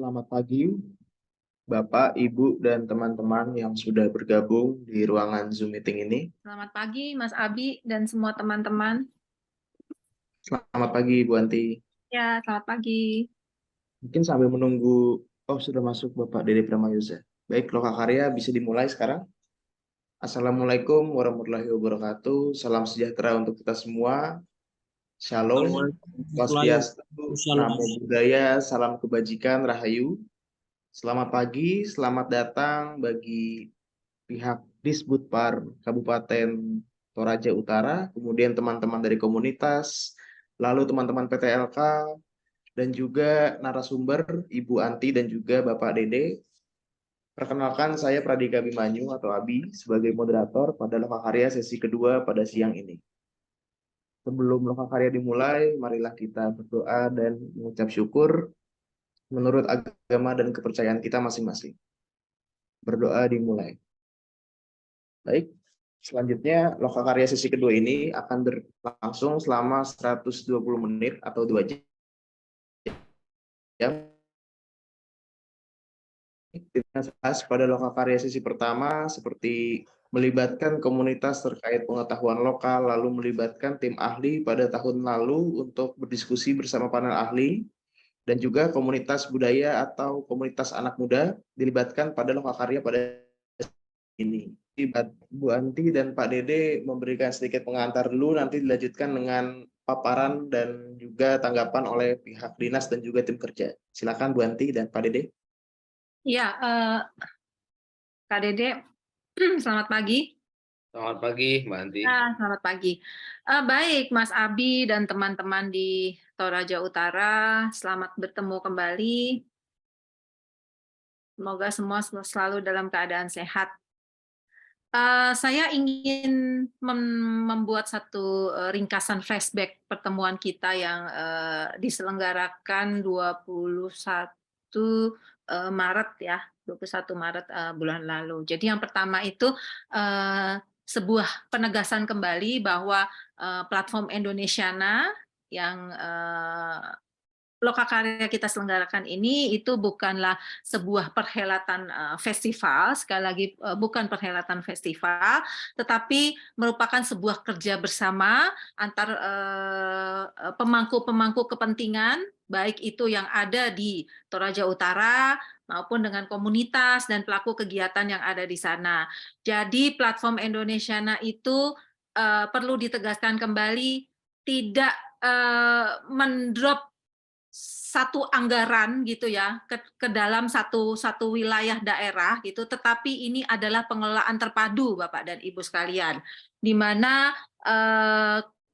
Selamat pagi, Bapak, Ibu, dan teman-teman yang sudah bergabung di ruangan Zoom meeting ini. Selamat pagi, Mas Abi dan semua teman-teman. Selamat pagi, Bu Anti. Ya, selamat pagi. Mungkin sambil menunggu, sudah masuk Bapak Dede Pramayuza. Baik, Loka Karya bisa dimulai sekarang. Assalamualaikum warahmatullahi wabarakatuh. Salam sejahtera untuk kita semua. Shalom, Swastiastu, Namo Buddhaya, Salam Kebajikan, Rahayu. Selamat pagi, selamat datang bagi pihak Disbudpar Kabupaten Toraja Utara, kemudian teman-teman dari komunitas, lalu teman-teman PTLK, dan juga narasumber Ibu Anti dan juga Bapak Dede. Perkenalkan, saya Pradika Bimanyu atau Abi sebagai moderator pada Lokakarya sesi kedua pada siang ini. Sebelum Lokakarya dimulai, marilah kita berdoa dan mengucap syukur menurut agama dan kepercayaan kita masing-masing. Berdoa dimulai. Baik, selanjutnya Lokakarya sesi kedua ini akan berlangsung selama 120 menit atau 2 jam. Pada Lokakarya sesi pertama seperti melibatkan komunitas terkait pengetahuan lokal, lalu melibatkan tim ahli pada tahun lalu untuk berdiskusi bersama panel ahli, dan juga komunitas budaya atau komunitas anak muda dilibatkan pada Lokakarya pada ini. Bu Anti dan Pak Dede memberikan sedikit pengantar dulu, nanti dilanjutkan dengan paparan dan juga tanggapan oleh pihak dinas dan juga tim kerja. Silakan Bu Anti dan Pak Dede. Ya, Kak Dede, selamat pagi. Selamat pagi, Mbak Anti. Selamat pagi. Baik, Mas Abi dan teman-teman di Toraja Utara, selamat bertemu kembali. Semoga semua selalu dalam keadaan sehat. Saya ingin membuat satu ringkasan flashback pertemuan kita yang diselenggarakan 21 Maret ya, 21 Maret bulan lalu. Jadi yang pertama itu sebuah penegasan kembali bahwa platform Indonesiana yang Lokakarya kita selenggarakan ini itu bukanlah sebuah perhelatan festival, sekali lagi bukan perhelatan festival, tetapi merupakan sebuah kerja bersama antar pemangku-pemangku kepentingan, baik itu yang ada di Toraja Utara maupun dengan komunitas dan pelaku kegiatan yang ada di sana. Jadi platform Indonesiana itu perlu ditegaskan kembali tidak mendrop satu anggaran gitu ya ke dalam satu wilayah daerah gitu, tetapi ini adalah pengelolaan terpadu Bapak dan Ibu sekalian, di mana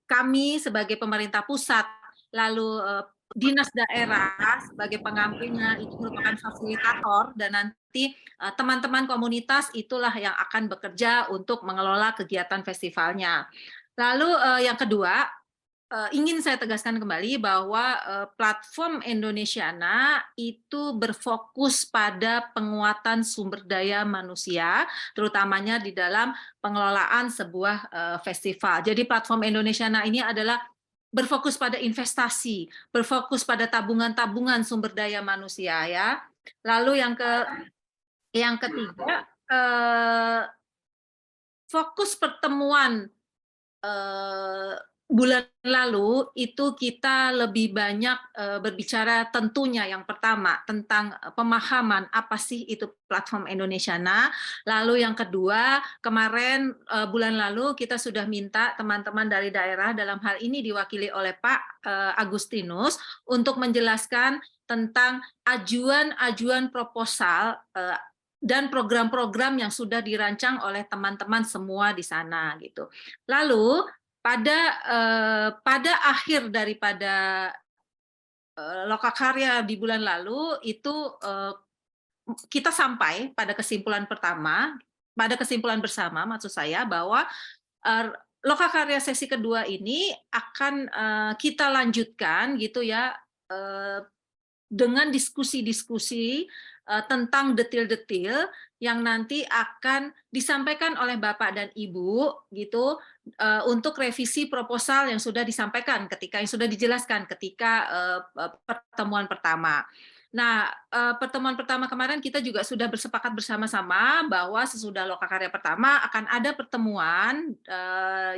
kami sebagai pemerintah pusat, lalu dinas daerah sebagai pengampunya itu merupakan fasilitator, dan nanti teman-teman komunitas itulah yang akan bekerja untuk mengelola kegiatan festivalnya. Lalu yang kedua, ingin saya tegaskan kembali bahwa platform Indonesiana itu berfokus pada penguatan sumber daya manusia, terutamanya di dalam pengelolaan sebuah festival. Jadi platform Indonesiana ini adalah berfokus pada investasi, berfokus pada tabungan-tabungan sumber daya manusia ya. Lalu yang ketiga, fokus pertemuan bulan lalu itu kita lebih banyak berbicara tentunya yang pertama tentang pemahaman apa sih itu platform Indonesiana. Lalu yang kedua, kemarin bulan lalu kita sudah minta teman-teman dari daerah, dalam hal ini diwakili oleh Pak Agustinus, untuk menjelaskan tentang ajuan proposal dan program-program yang sudah dirancang oleh teman-teman semua di sana gitu. Lalu pada akhir daripada Lokakarya di bulan lalu itu kita sampai pada kesimpulan bersama maksud saya bahwa Lokakarya sesi kedua ini akan kita lanjutkan gitu ya dengan diskusi-diskusi tentang detil-detil yang nanti akan disampaikan oleh Bapak dan Ibu gitu untuk revisi proposal yang sudah disampaikan yang sudah dijelaskan ketika pertemuan pertama. Nah, pertemuan pertama kemarin kita juga sudah bersepakat bersama-sama bahwa sesudah Lokakarya pertama akan ada pertemuan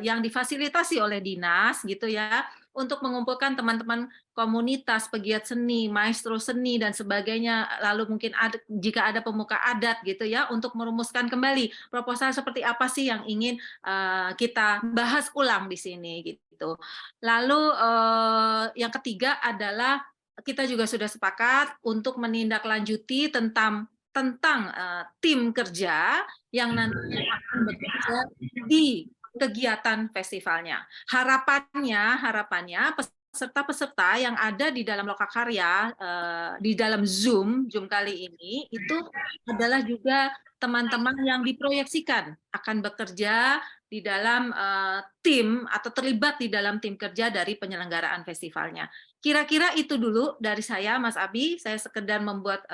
yang difasilitasi oleh dinas gitu ya, untuk mengumpulkan teman-teman komunitas, pegiat seni, maestro seni dan sebagainya, lalu mungkin jika ada pemuka adat gitu ya, untuk merumuskan kembali proposal seperti apa sih yang ingin kita bahas ulang di sini gitu. Lalu yang ketiga adalah kita juga sudah sepakat untuk menindaklanjuti tentang tim kerja yang nantinya akan bekerja di kegiatan festivalnya. Harapannya peserta-peserta yang ada di dalam Lokakarya di dalam Zoom kali ini itu adalah juga teman-teman yang diproyeksikan akan bekerja di dalam tim atau terlibat di dalam tim kerja dari penyelenggaraan festivalnya. Kira-kira itu dulu dari saya, Mas Abi. Saya sekedar membuat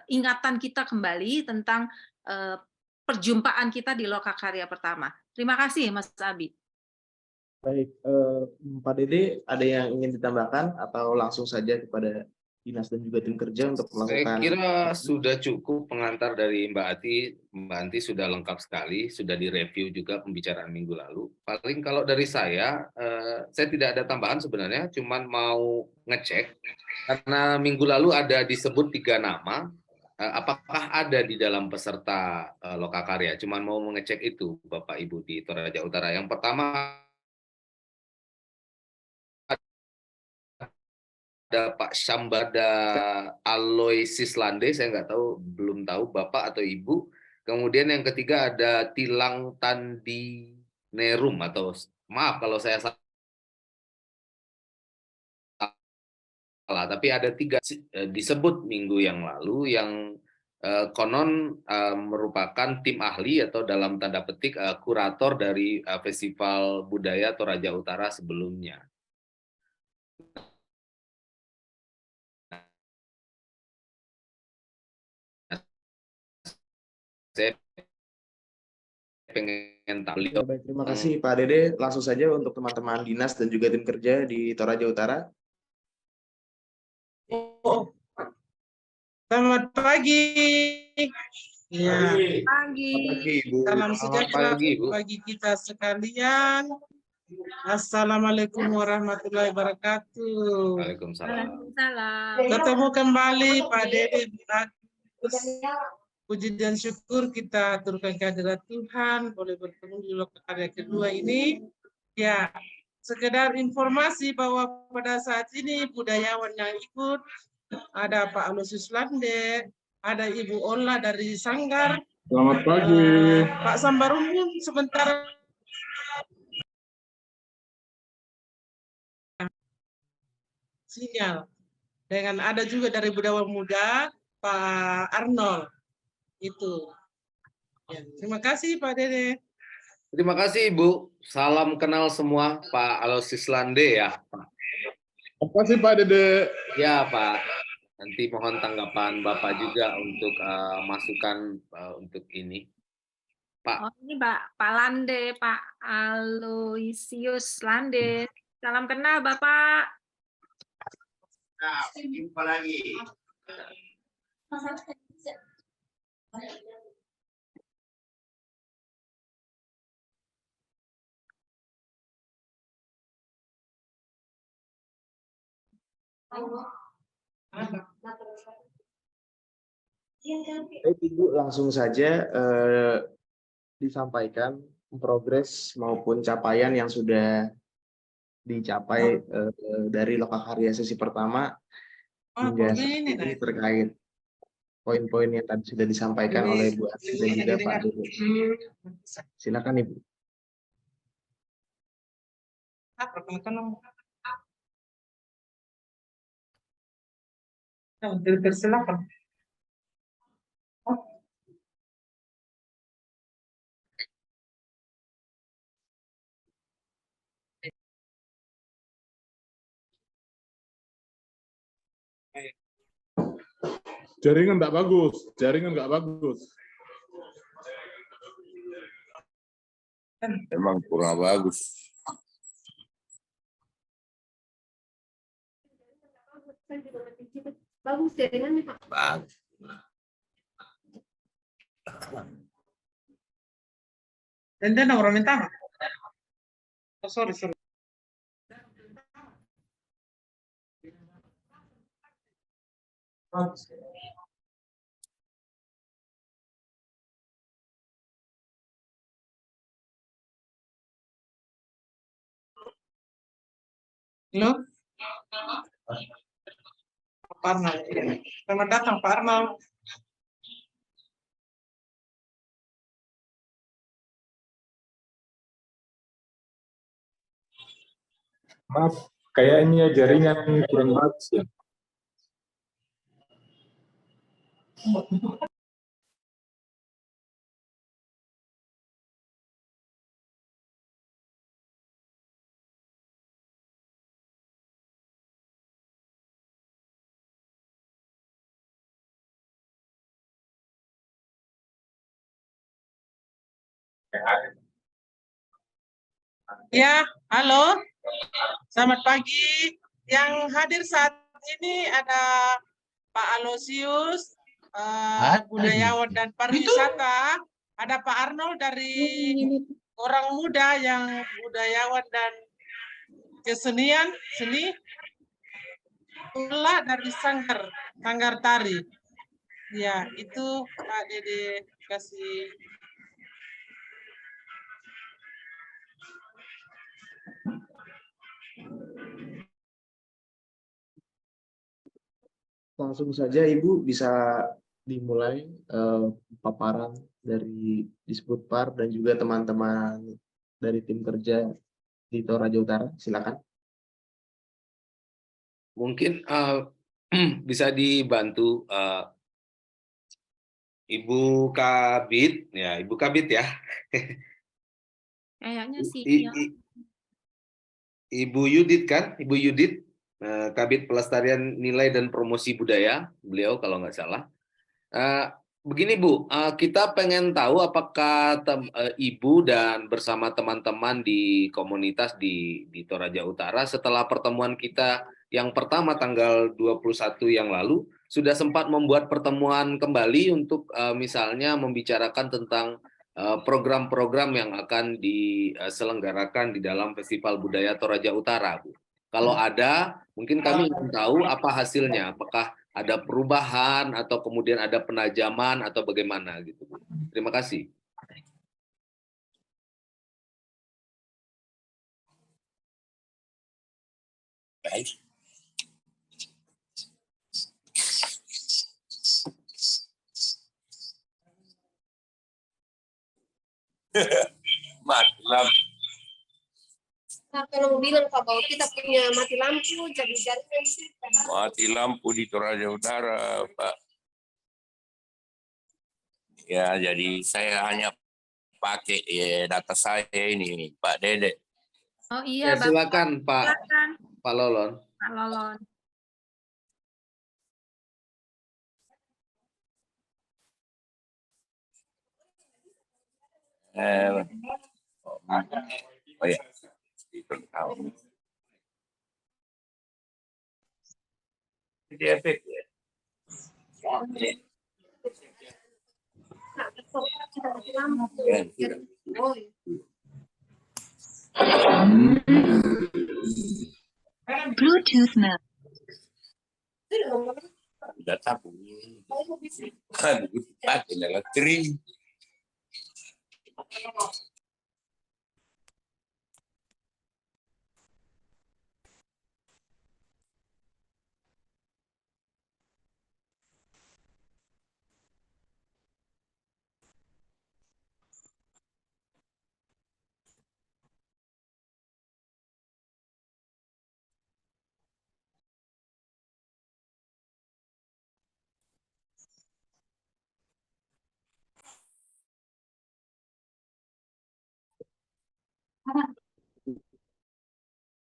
ingatan kita kembali tentang perjumpaan kita di Lokakarya pertama. Terima kasih, Mas Abi. Baik, Pak Dede, ada yang ingin ditambahkan atau langsung saja kepada dinas dan juga tim kerja untuk Saya melakukan? kira sudah cukup pengantar dari Mbak Ati. Mbak Ati sudah lengkap sekali, sudah direview juga pembicaraan minggu lalu. Paling kalau dari saya tidak ada tambahan sebenarnya, cuman mau ngecek. Karena minggu lalu ada disebut 3 nama, apakah ada di dalam peserta Lokakarya? Cuman mau mengecek itu, Bapak Ibu di Toraja Utara. Yang pertama ada Pak Syambada Aloysius Lande, saya nggak tahu, belum tahu Bapak atau Ibu. Kemudian yang ketiga ada Tilang Tandi Nerum, atau maaf kalau saya salah, tapi ada 3 disebut minggu yang lalu yang konon merupakan tim ahli atau dalam tanda petik kurator dari Festival Budaya Toraja Utara sebelumnya. Saya pengen tahu. Baik, terima kasih Pak Dede. Langsung saja untuk teman-teman dinas dan juga tim kerja di Toraja Utara. Selamat pagi. Ya. Pagi. Salam sejahtera bagi kita sekalian. Assalamualaikum warahmatullahi wabarakatuh. Waalaikumsalam. Ketemu kembali Pak Dede. Puji dan syukur kita aturkan kehadirat Tuhan, boleh bertemu di Lokakarya kedua ini. Ya, sekedar informasi bahwa pada saat ini budayawan yang ikut ada Pak Aloysius Lande, ada Ibu Ola dari Sanggar. Selamat pagi. Pak Sambarumun sementara sinyal. Dengan ada juga dari budayawan muda Pak Arnold. Itu. Ya, terima kasih Pak Dede. Terima kasih Ibu. Salam kenal semua Pak Aloysius Lande ya. Terima kasih Pak Dede. Ya Pak. Nanti mohon tanggapan Bapak juga untuk masukan untuk ini. Pak. Oh, ini Pak Lande, Pak Aloysius Lande. Salam kenal Bapak. Nah, jumpa lagi. Baik, Ibu, langsung saja disampaikan progres maupun capaian yang sudah dicapai dari Lokakarya sesi pertama hingga saat ini terkait poin-poin yang tadi sudah disampaikan oleh Bu Ati dan juga Pak Dede. Silakan Ibu. Silakan. Jaringan nggak bagus. Jaringan nggak bagus. Emang kurang bagus. Bagus jaringannya, Pak. Bagus. Ente orang minta. Oh, sorry. Halo? Pak Arnal. Selamat datang, Pak Arnal. Maaf, kayaknya jaringan kurang bagus ya. Ya, halo. Selamat pagi. Yang hadir saat ini ada Pak Alosius, budayawan dan pariwisata. Ada Pak Arnold dari orang muda yang budayawan dan kesenian, seni. Pula dari Sanggar Tari. Ya, itu Pak Dede kasih. Langsung saja Ibu bisa dimulai paparan dari Disputpar dan juga teman-teman dari tim kerja di Toraja Utara. Silakan. Mungkin bisa dibantu Ibu Kabit, ya Ibu Kabit ya. Kayaknya sih. Ibu Yudit kan, Ibu Yudit, Kabit Pelestarian Nilai dan Promosi Budaya, beliau kalau nggak salah. Begini Bu, kita pengen tahu apakah Ibu dan bersama teman-teman di komunitas di Toraja Utara setelah pertemuan kita yang pertama tanggal 21 yang lalu sudah sempat membuat pertemuan kembali untuk misalnya membicarakan tentang program-program yang akan diselenggarakan di dalam Festival Budaya Toraja Utara, Bu. Kalau ada, mungkin kami ingin tahu apa hasilnya, apakah ada perubahan atau kemudian ada penajaman atau bagaimana gitu, Bu. Terima kasih. Baik. Mati lampu. Nah, kalau bilang Pak bahwa kita punya mati lampu, jadi jaringan sih. Mati lampu di Toraja Utara, Pak. Ya, jadi saya hanya pakai data saya ini, Pak Dede. Oh iya, Ya, silakan Pak silakan. Pak Lolon. Pak Lolon. Oh ya, itu tahu. Jadi efek ya. Kita mati lampu. Ya, Jadi, oh, iya. Bluetooth mode. Udah tahu. Kan pakai elektrik.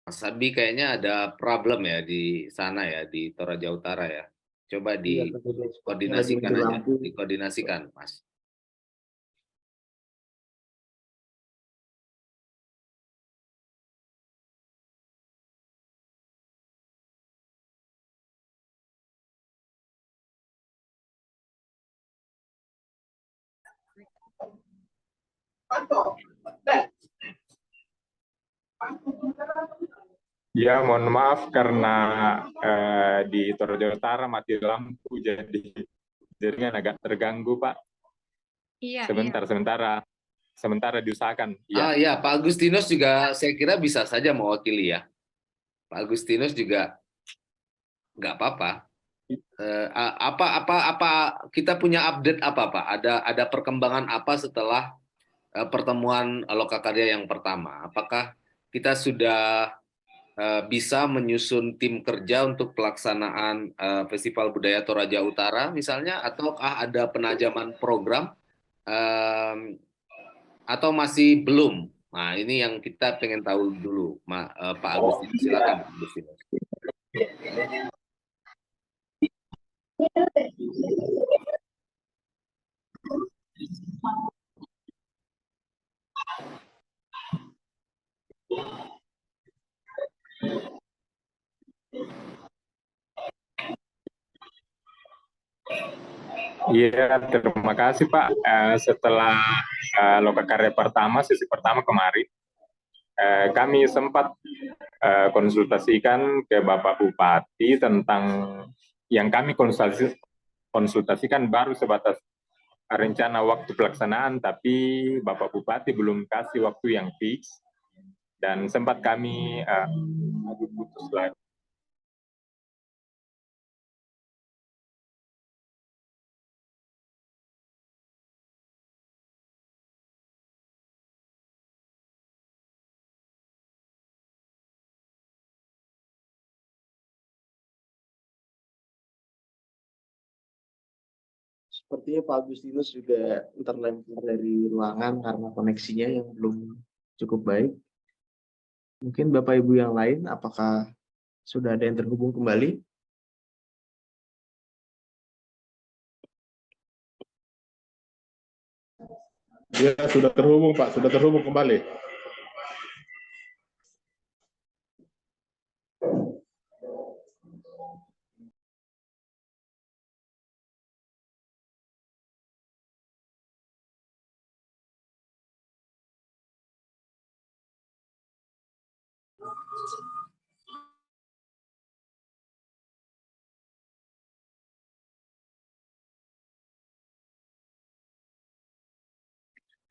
Mas Abi kayaknya ada problem ya di sana ya, di Toraja Utara ya. Coba Iya, Pak Dede. Sepertinya lagi dikoordinasikan mati aja, lampu. dikoordinasikan, Mas. Ya, mohon maaf karena di Toraja Utara mati lampu, jadi jaringan agak terganggu, Pak. Iya, Sementara diusahakan. Ya. Ya, Pak Agustinus juga saya kira bisa saja mewakili ya. Pak Agustinus juga nggak apa-apa. Apa kita punya update apa Pak? Ada perkembangan apa setelah pertemuan Lokakarya yang pertama? Apakah kita sudah bisa menyusun tim kerja untuk pelaksanaan Festival Budaya Toraja Utara misalnya, ataukah ada penajaman program atau masih belum? Nah, ini yang kita pengen tahu dulu, Pak Agustinus. Silakan, Pak Agustinus. Iya, terima kasih Pak. Setelah Lokakarya pertama, sesi pertama kemarin, kami sempat konsultasikan ke Bapak Bupati tentang yang kami konsultasikan baru sebatas rencana waktu pelaksanaan, tapi Bapak Bupati belum kasih waktu yang fix, dan sempat kami adu putus lagi. Sepertinya Pak Agustinus juga terlempar dari ruangan karena koneksinya yang belum cukup baik. Mungkin Bapak Ibu yang lain, apakah sudah ada yang terhubung kembali? Ya, sudah terhubung Pak, sudah terhubung kembali.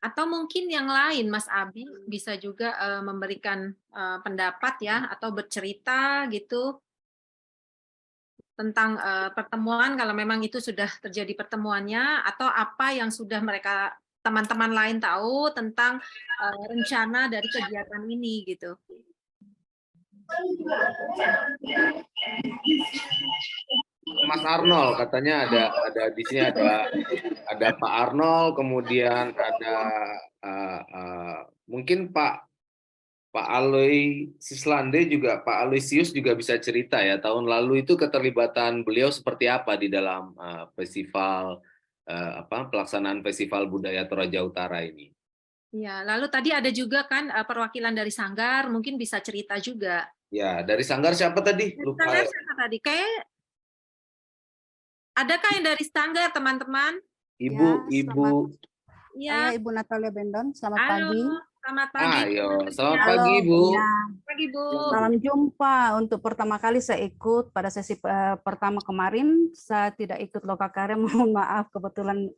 Atau mungkin yang lain, Mas Abi bisa juga memberikan pendapat ya, atau bercerita gitu tentang pertemuan, kalau memang itu sudah terjadi pertemuannya, atau apa yang sudah mereka teman-teman lain tahu tentang rencana dari kegiatan ini gitu. Mas Arnold katanya ada di sini, ada Pak Arnold, kemudian ada mungkin Pak Aloysius juga, Pak Aloysius juga bisa cerita ya, tahun lalu itu keterlibatan beliau seperti apa di dalam festival pelaksanaan Festival Budaya Toraja Utara ini. Ya, lalu tadi ada juga kan perwakilan dari Sanggar, mungkin bisa cerita juga. Ya, dari Sanggar siapa tadi? Lupa. Sanggar siapa tadi? Kayak adakah yang dari Sanggar, teman-teman? Ibu. Ya. Saya Ibu Natalia Bendon, selamat pagi. Selamat pagi. Ayo, selamat pagi, Bu. Selamat pagi, Bu. Salam jumpa. Untuk pertama kali saya ikut pada sesi pertama kemarin, saya tidak ikut Lokakarya, mohon maaf, kebetulan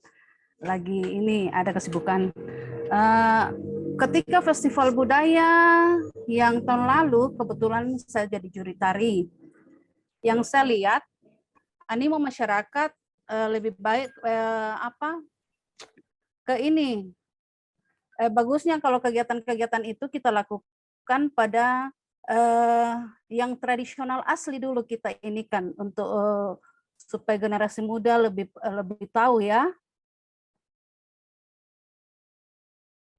lagi ini ada kesibukan. Ketika festival budaya yang tahun lalu, kebetulan saya jadi juri tari. Yang saya lihat, animo masyarakat lebih baik ke ini. Bagusnya kalau kegiatan-kegiatan itu kita lakukan pada yang tradisional asli dulu kita ini kan, untuk supaya generasi muda lebih tahu ya.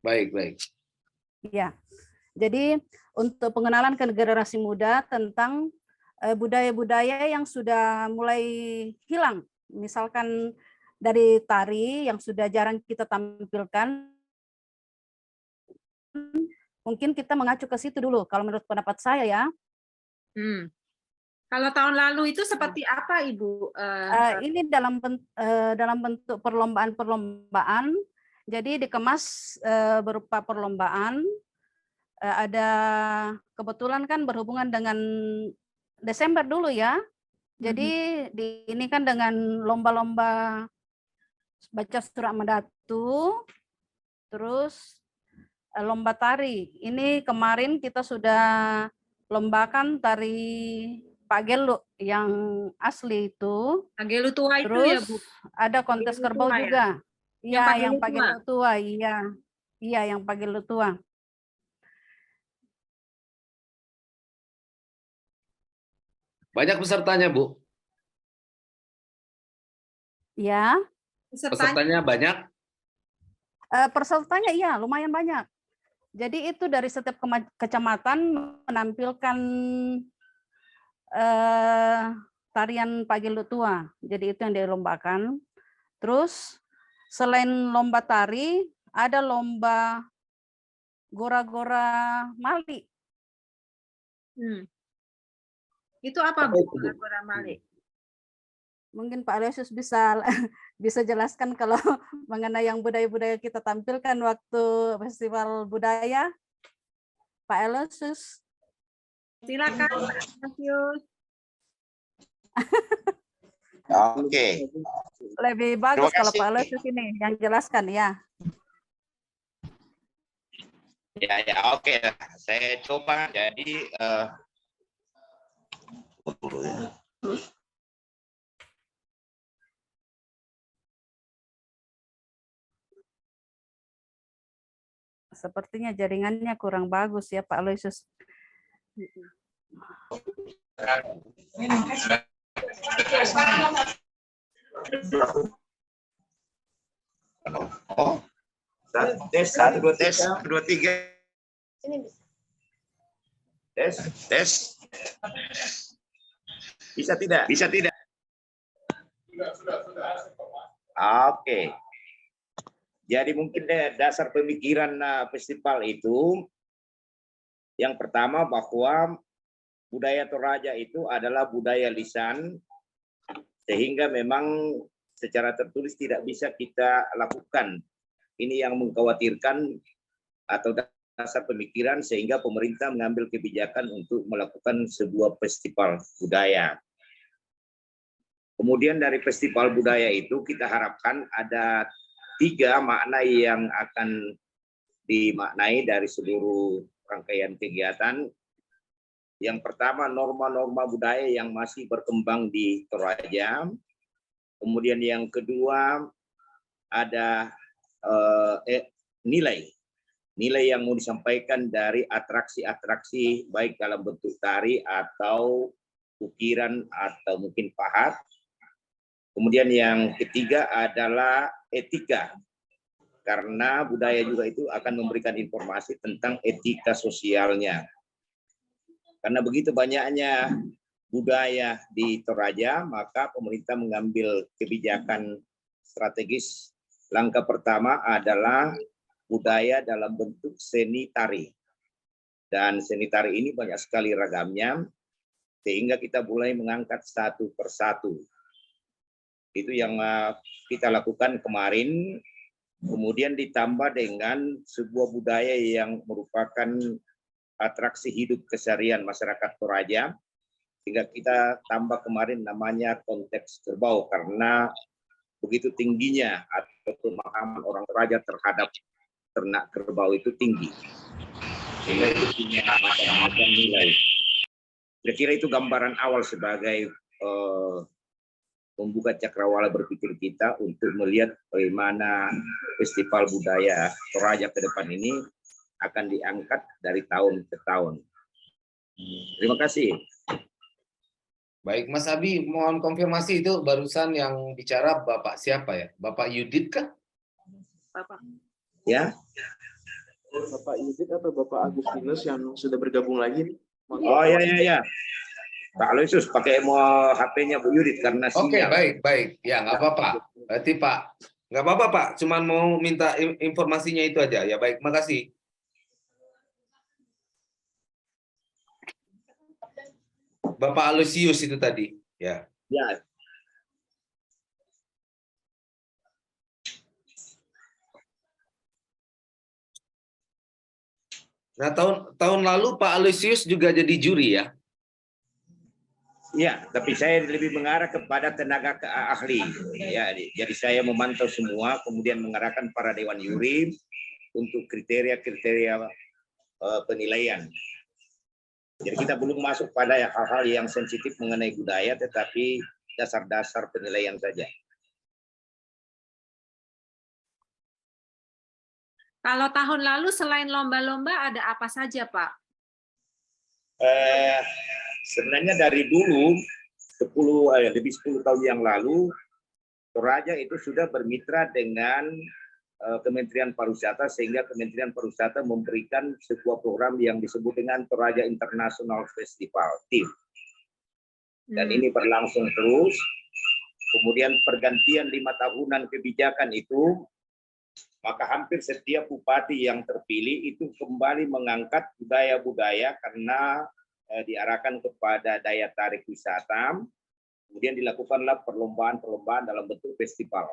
Baik. Ya, jadi untuk pengenalan ke generasi muda tentang budaya-budaya yang sudah mulai hilang, misalkan dari tari yang sudah jarang kita tampilkan, mungkin kita mengacu ke situ dulu, kalau menurut pendapat saya ya. Kalau tahun lalu itu seperti apa, Ibu? Ini dalam bentuk perlombaan-perlombaan Jadi dikemas berupa perlombaan. Ada kebetulan kan berhubungan dengan Desember dulu ya. Jadi ini kan dengan lomba-lomba baca surat Medatu, terus lomba tari. Ini kemarin kita sudah lombakan tari Pak Gelu yang asli itu. Pak Gelu tua itu ya, Bu? Terus ada kontes Gelu kerbau tua ya? juga. Yang Pak Iya, yang Gelu Pak tua? Gelu tua, iya. Iya, yang Pak Gelu tua. Banyak pesertanya, Bu? Ya. Pesertanya banyak? Pesertanya iya, lumayan banyak. Jadi itu dari setiap kecamatan menampilkan tarian Pak Gelu tua. Jadi itu yang dilombakan. Terus selain lomba tari, ada lomba gora-gora Mali. Itu apa, Bu? Gora-gora Mali? Mungkin Pak Aloysius bisa jelaskan kalau mengenai yang budaya-budaya kita tampilkan waktu festival budaya. Pak Aloysius. Silakan, Pak Aloysius. Oke. Lebih bagus Terima kalau kasih. Pak Aloysius ini yang jelaskan ya. Ya, oke. Saya coba. Jadi, Sepertinya jaringannya kurang bagus ya Pak Aloysius. oh, tes 1 2 tes 1 2 3. Ini bisa. Tes. Bisa tidak? Bisa tidak? Oke. Jadi mungkin dasar pemikiran festival itu yang pertama bahwa budaya Toraja itu adalah budaya lisan, sehingga memang secara tertulis tidak bisa kita lakukan. Ini yang mengkhawatirkan atau dasar pemikiran sehingga pemerintah mengambil kebijakan untuk melakukan sebuah festival budaya. Kemudian dari festival budaya itu kita harapkan ada 3 makna yang akan dimaknai dari seluruh rangkaian kegiatan. Yang pertama, norma-norma budaya yang masih berkembang di Toraja. Kemudian yang kedua, ada nilai yang mau disampaikan dari atraksi-atraksi baik dalam bentuk tari atau ukiran atau mungkin pahat. Kemudian yang ketiga adalah etika, karena budaya juga itu akan memberikan informasi tentang etika sosialnya. Karena begitu banyaknya budaya di Toraja, maka pemerintah mengambil kebijakan strategis. Langkah pertama adalah budaya dalam bentuk seni tari. Dan seni tari ini banyak sekali ragamnya, sehingga kita mulai mengangkat satu persatu. Itu yang kita lakukan kemarin, kemudian ditambah dengan sebuah budaya yang merupakan atraksi hidup keseharian masyarakat Toraja, sehingga kita tambah kemarin namanya konteks kerbau, karena begitu tingginya atau pemahaman orang Toraja terhadap ternak kerbau itu tinggi, sehingga itu punya macam-macam nilai. Kira-kira itu gambaran awal sebagai membuka cakrawala berpikir kita untuk melihat bagaimana festival budaya Toraja ke depan ini akan diangkat dari tahun ke tahun. Terima kasih. Baik, Mas Abi, mohon konfirmasi itu barusan yang bicara Bapak siapa ya? Bapak Yudit kah? Bapak. Ya. Bapak Yudit atau Bapak Agustinus yang sudah bergabung lagi? Oh ya. Pak Aloysius pakai mau HP-nya Bu Yudit karena sinyal. Oke, baik. Ya, nggak apa-apa. Berarti Pak, nggak apa-apa Pak. Cuman mau minta informasinya itu aja. Ya baik, makasih. Bapak Aloysius itu tadi. Ya. Ya. Nah, tahun lalu Pak Aloysius juga jadi juri ya? Ya, tapi saya lebih mengarah kepada tenaga ahli. Ya, jadi saya memantau semua, kemudian mengarahkan para dewan juri untuk kriteria-kriteria penilaian. Jadi kita belum masuk pada hal-hal yang sensitif mengenai budaya, tetapi dasar-dasar penilaian saja. Kalau tahun lalu selain lomba-lomba ada apa saja, Pak? Sebenarnya dari dulu, lebih 10 tahun yang lalu, Toraja itu sudah bermitra dengan Kementerian Pariwisata, sehingga Kementerian Pariwisata memberikan sebuah program yang disebut dengan Toraja International Festival, TIF. Dan ini berlangsung terus. Kemudian pergantian 5 tahunan kebijakan itu, maka hampir setiap bupati yang terpilih itu kembali mengangkat budaya-budaya karena diarahkan kepada daya tarik wisata. Kemudian dilakukanlah perlombaan-perlombaan dalam bentuk festival.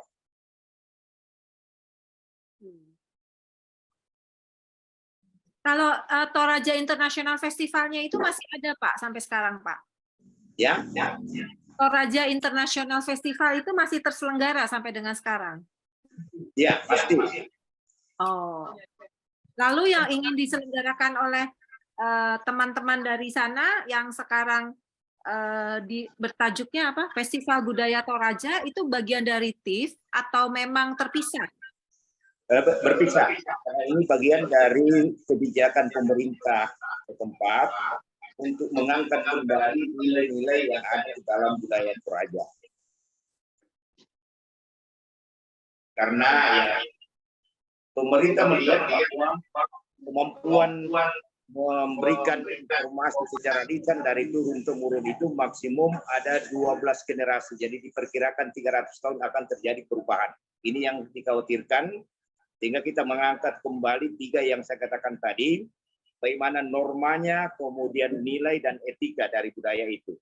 Kalau Toraja International Festivalnya itu masih ada, Pak, sampai sekarang, Pak? Ya. Toraja International Festival itu masih terselenggara sampai dengan sekarang? Ya, pasti. Oh. Lalu yang ingin diselenggarakan oleh teman-teman dari sana yang sekarang bertajuknya apa? Festival Budaya Toraja itu bagian dari TIF atau memang terpisah? Berpisah. Karena ini bagian dari kebijakan pemerintah setempat untuk mengangkat kembali nilai-nilai yang ada di dalam budaya Toraja. Karena ya, pemerintah melihat bahwa kemampuan memberikan informasi secara lisan dari turun-temurun itu maksimum ada 12 generasi. Jadi diperkirakan 300 tahun akan terjadi perubahan. Ini yang dikhawatirkan, sehingga kita mengangkat kembali 3 yang saya katakan tadi, bagaimana normanya, kemudian nilai dan etika dari budaya itu.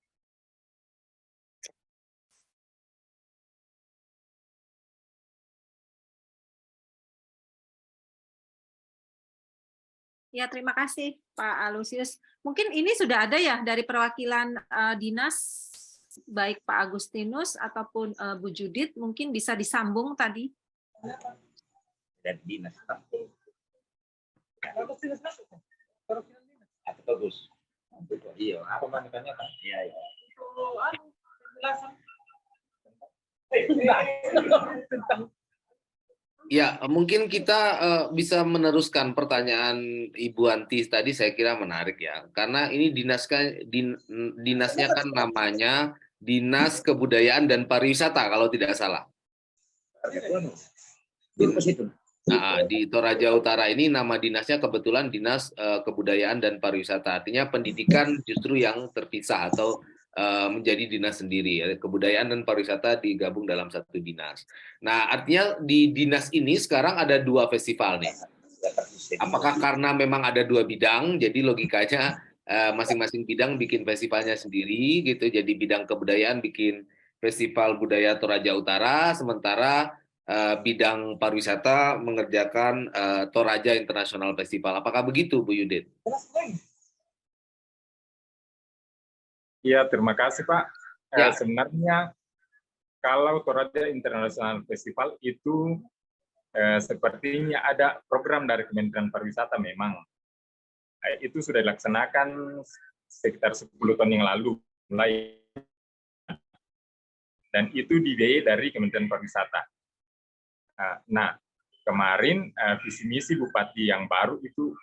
Ya, terima kasih Pak Aloysius. Mungkin ini sudah ada ya dari perwakilan dinas, baik Pak Agustinus ataupun Bu Judith, mungkin bisa disambung tadi. Dan dinas. Bagus. Iya, apa makanya kan? Iya. Ya, mungkin kita bisa meneruskan pertanyaan Ibu Anti tadi, saya kira menarik ya. Karena ini dinasnya kan namanya Dinas Kebudayaan dan Pariwisata kalau tidak salah. Nah, di Toraja Utara ini nama dinasnya kebetulan Dinas Kebudayaan dan Pariwisata. Artinya pendidikan justru yang terpisah atau menjadi dinas sendiri. Kebudayaan dan pariwisata digabung dalam satu dinas. Nah, artinya di dinas ini sekarang ada 2 festival nih. Apakah karena memang ada 2 bidang, jadi logikanya masing-masing bidang bikin festivalnya sendiri gitu. Jadi bidang kebudayaan bikin Festival Budaya Toraja Utara, sementara bidang pariwisata mengerjakan Toraja International Festival. Apakah begitu, Bu Judith? Ya, terima kasih Pak. Ya. Sebenarnya kalau Toraja International Festival itu sepertinya ada program dari Kementerian Pariwisata memang. Itu sudah dilaksanakan sekitar 10 tahun yang lalu mulai. Dan itu dibiayai dari Kementerian Pariwisata. Nah, kemarin visi misi Bupati yang baru itu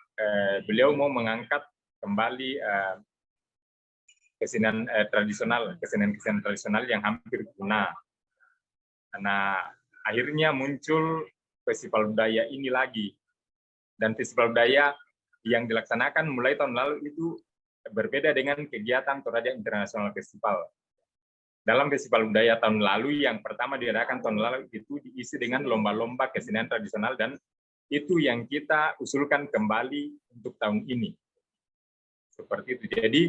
beliau mau mengangkat kembali kesenian tradisional yang hampir punah. Nah, akhirnya muncul festival budaya ini lagi. Dan festival budaya yang dilaksanakan mulai tahun lalu itu berbeda dengan kegiatan Toraja International Festival. Dalam festival budaya tahun lalu, yang pertama diadakan tahun lalu itu diisi dengan lomba-lomba kesenian tradisional, dan itu yang kita usulkan kembali untuk tahun ini. Seperti itu. Jadi,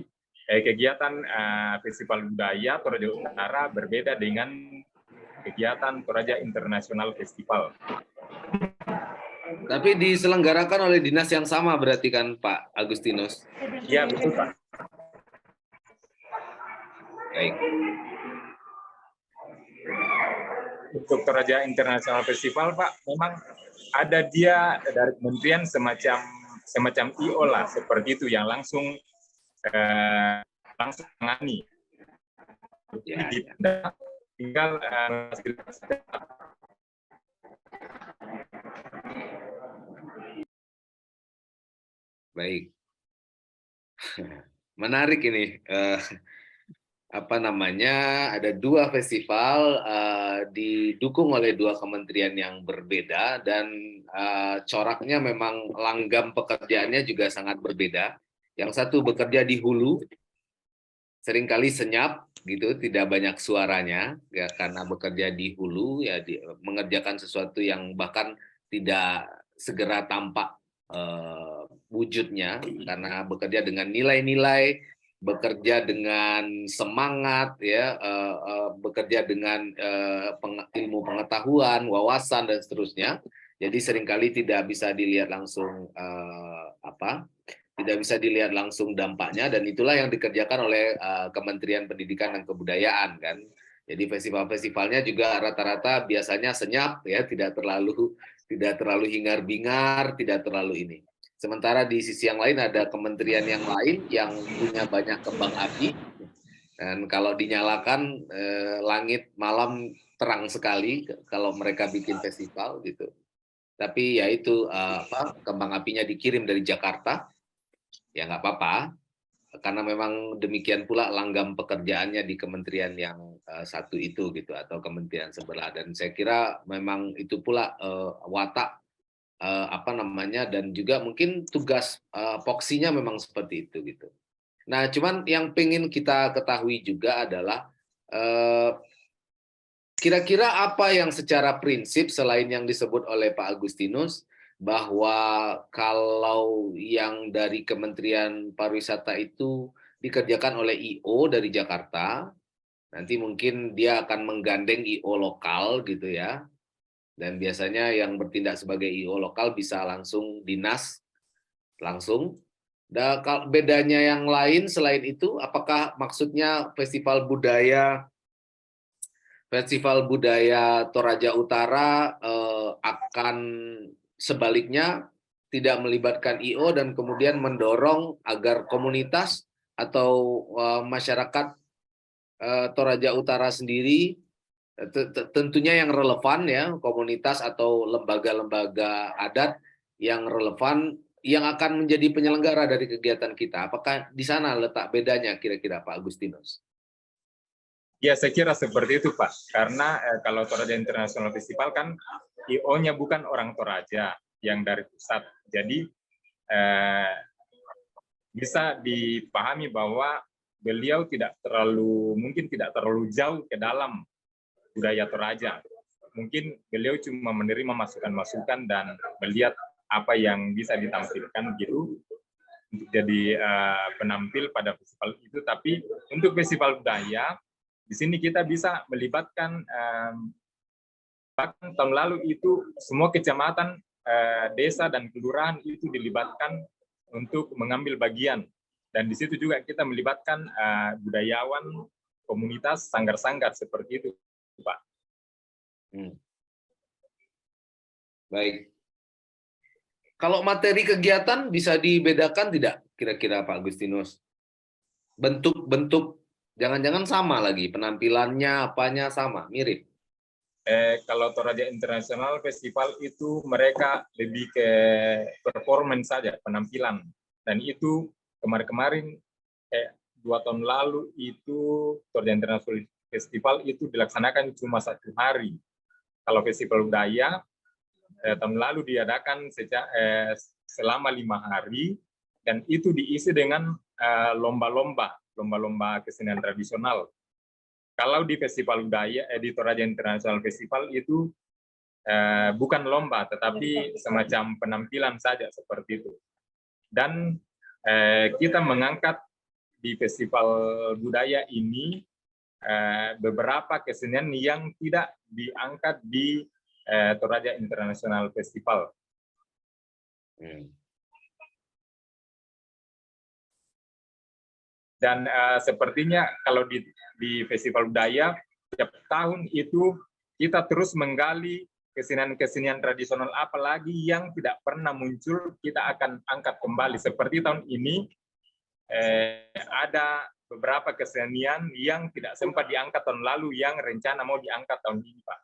kegiatan Festival Budaya Toraja Utara berbeda dengan kegiatan Toraja International Festival. Tapi diselenggarakan oleh dinas yang sama berarti kan Pak Agustinus? Iya, betul Pak. Baik. Untuk Toraja International Festival Pak, memang ada dia dari kementerian semacam IO lah, seperti itu yang langsung menangani. Ya, Tinggal baik. Menarik ini. Apa namanya? Ada 2 festival didukung oleh 2 kementerian yang berbeda dan coraknya memang langgam pekerjaannya juga sangat berbeda. Yang satu bekerja di hulu, seringkali senyap gitu, tidak banyak suaranya ya, karena bekerja di hulu ya, mengerjakan sesuatu yang bahkan tidak segera tampak wujudnya, karena bekerja dengan nilai-nilai, bekerja dengan semangat ya, bekerja dengan ilmu pengetahuan, wawasan dan seterusnya. Jadi seringkali tidak bisa dilihat langsung tidak bisa dilihat langsung dampaknya, dan itulah yang dikerjakan oleh Kementerian Pendidikan dan Kebudayaan kan. Jadi festival-festivalnya juga rata-rata biasanya senyap ya, tidak terlalu hingar-bingar, tidak terlalu ini. Sementara di sisi yang lain ada kementerian yang lain yang punya banyak kembang api, dan kalau dinyalakan langit malam terang sekali kalau mereka bikin festival gitu. Tapi ya itu kembang apinya dikirim dari Jakarta. Ya nggak apa-apa, karena memang demikian pula langgam pekerjaannya di kementerian yang satu itu gitu, atau kementerian sebelah. Dan saya kira memang itu pula watak dan juga mungkin tugas poksinya memang seperti itu gitu. Nah, cuman yang pengen kita ketahui juga adalah kira-kira apa yang secara prinsip selain yang disebut oleh Pak Agustinus, bahwa kalau yang dari Kementerian Pariwisata itu dikerjakan oleh IO dari Jakarta, nanti mungkin dia akan menggandeng IO lokal gitu ya. Dan biasanya yang bertindak sebagai IO lokal bisa langsung dinas langsung. Dan bedanya yang lain selain itu, apakah maksudnya Festival Budaya Toraja Utara akan sebaliknya tidak melibatkan IO dan kemudian mendorong agar komunitas atau masyarakat Toraja Utara sendiri, tentunya yang relevan ya, komunitas atau lembaga-lembaga adat yang relevan yang akan menjadi penyelenggara dari kegiatan kita. Apakah di sana letak bedanya kira-kira Pak Agustinus? Ya, saya kira seperti itu, Pak. Karena kalau Toraja International Festival kan IO-nya bukan orang Toraja yang dari pusat. Jadi bisa dipahami bahwa beliau mungkin tidak terlalu jauh ke dalam budaya Toraja. Mungkin beliau cuma menerima masukan-masukan dan melihat apa yang bisa ditampilkan gitu untuk jadi penampil pada festival itu. Tapi untuk festival budaya, di sini kita bisa melibatkan, bahkan tahun lalu itu semua kecamatan, desa dan kelurahan itu dilibatkan untuk mengambil bagian. Dan di situ juga kita melibatkan budayawan, komunitas, sanggar-sanggar seperti itu, Pak. Baik. Kalau materi kegiatan bisa dibedakan tidak kira-kira Pak Agustinus? Bentuk-bentuk, jangan-jangan sama lagi, penampilannya, apanya sama, mirip? Kalau Toraja International Festival itu mereka lebih ke performance saja, penampilan. Dan itu kemarin-kemarin, 2 tahun lalu itu Toraja International Festival itu dilaksanakan cuma 1 hari. Kalau festival budaya, tahun lalu diadakan selama 5 hari, dan itu diisi dengan lomba-lomba kesenian tradisional. Kalau di festival budaya di Toraja International Festival itu bukan lomba, tetapi semacam penampilan saja seperti itu. Dan kita mengangkat di festival budaya ini beberapa kesenian yang tidak diangkat di Toraja International Festival. Dan sepertinya kalau di Festival Budaya setiap tahun itu kita terus menggali kesenian-kesenian tradisional, apalagi yang tidak pernah muncul kita akan angkat kembali. Seperti tahun ini ada beberapa kesenian yang tidak sempat diangkat tahun lalu yang rencana mau diangkat tahun ini, Pak.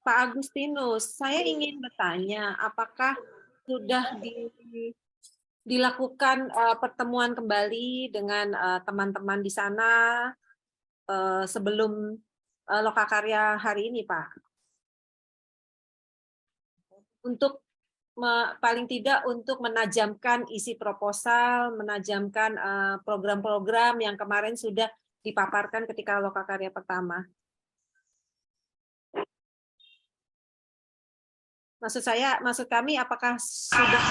Pak Agustinus, saya ingin bertanya, apakah sudah dilakukan pertemuan kembali dengan teman-teman di sana sebelum Lokakarya hari ini, Pak? Untuk paling tidak untuk menajamkan isi proposal, menajamkan program-program yang kemarin sudah dipaparkan ketika Lokakarya pertama. Maksud kami apakah sudah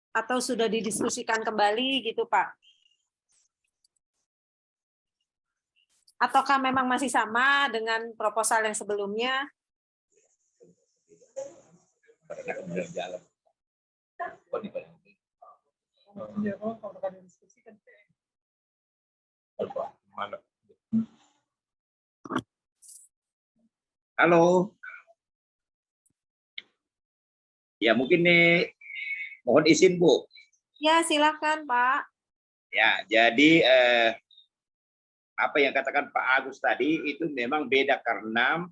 atau sudah didiskusikan kembali gitu, Pak? Ataukah memang masih sama dengan proposal yang sebelumnya? Halo. Ya, mungkin nih mohon izin, Bu. Ya, silakan, Pak. Ya, jadi apa yang katakan Pak Agus tadi itu memang beda karena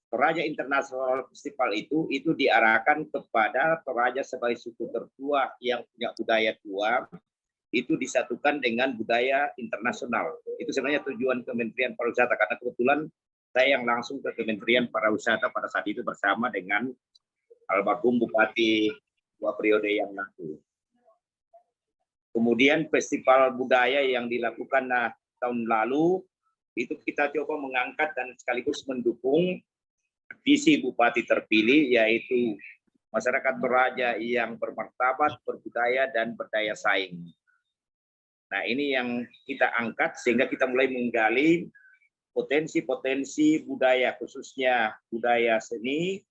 Toraja International Festival itu diarahkan kepada Toraja sebagai suku tertua yang punya budaya tua, itu disatukan dengan budaya internasional. Itu sebenarnya tujuan Kementerian Pariwisata, karena kebetulan saya yang langsung ke Kementerian Pariwisata pada saat itu bersama dengan almarhum Bupati 2 periode yang lalu. Kemudian festival budaya yang dilakukan tahun lalu, itu kita coba mengangkat dan sekaligus mendukung visi Bupati terpilih, yaitu masyarakat Toraja yang bermartabat, berbudaya, dan berdaya saing. Nah, ini yang kita angkat sehingga kita mulai menggali potensi-potensi budaya, khususnya budaya seni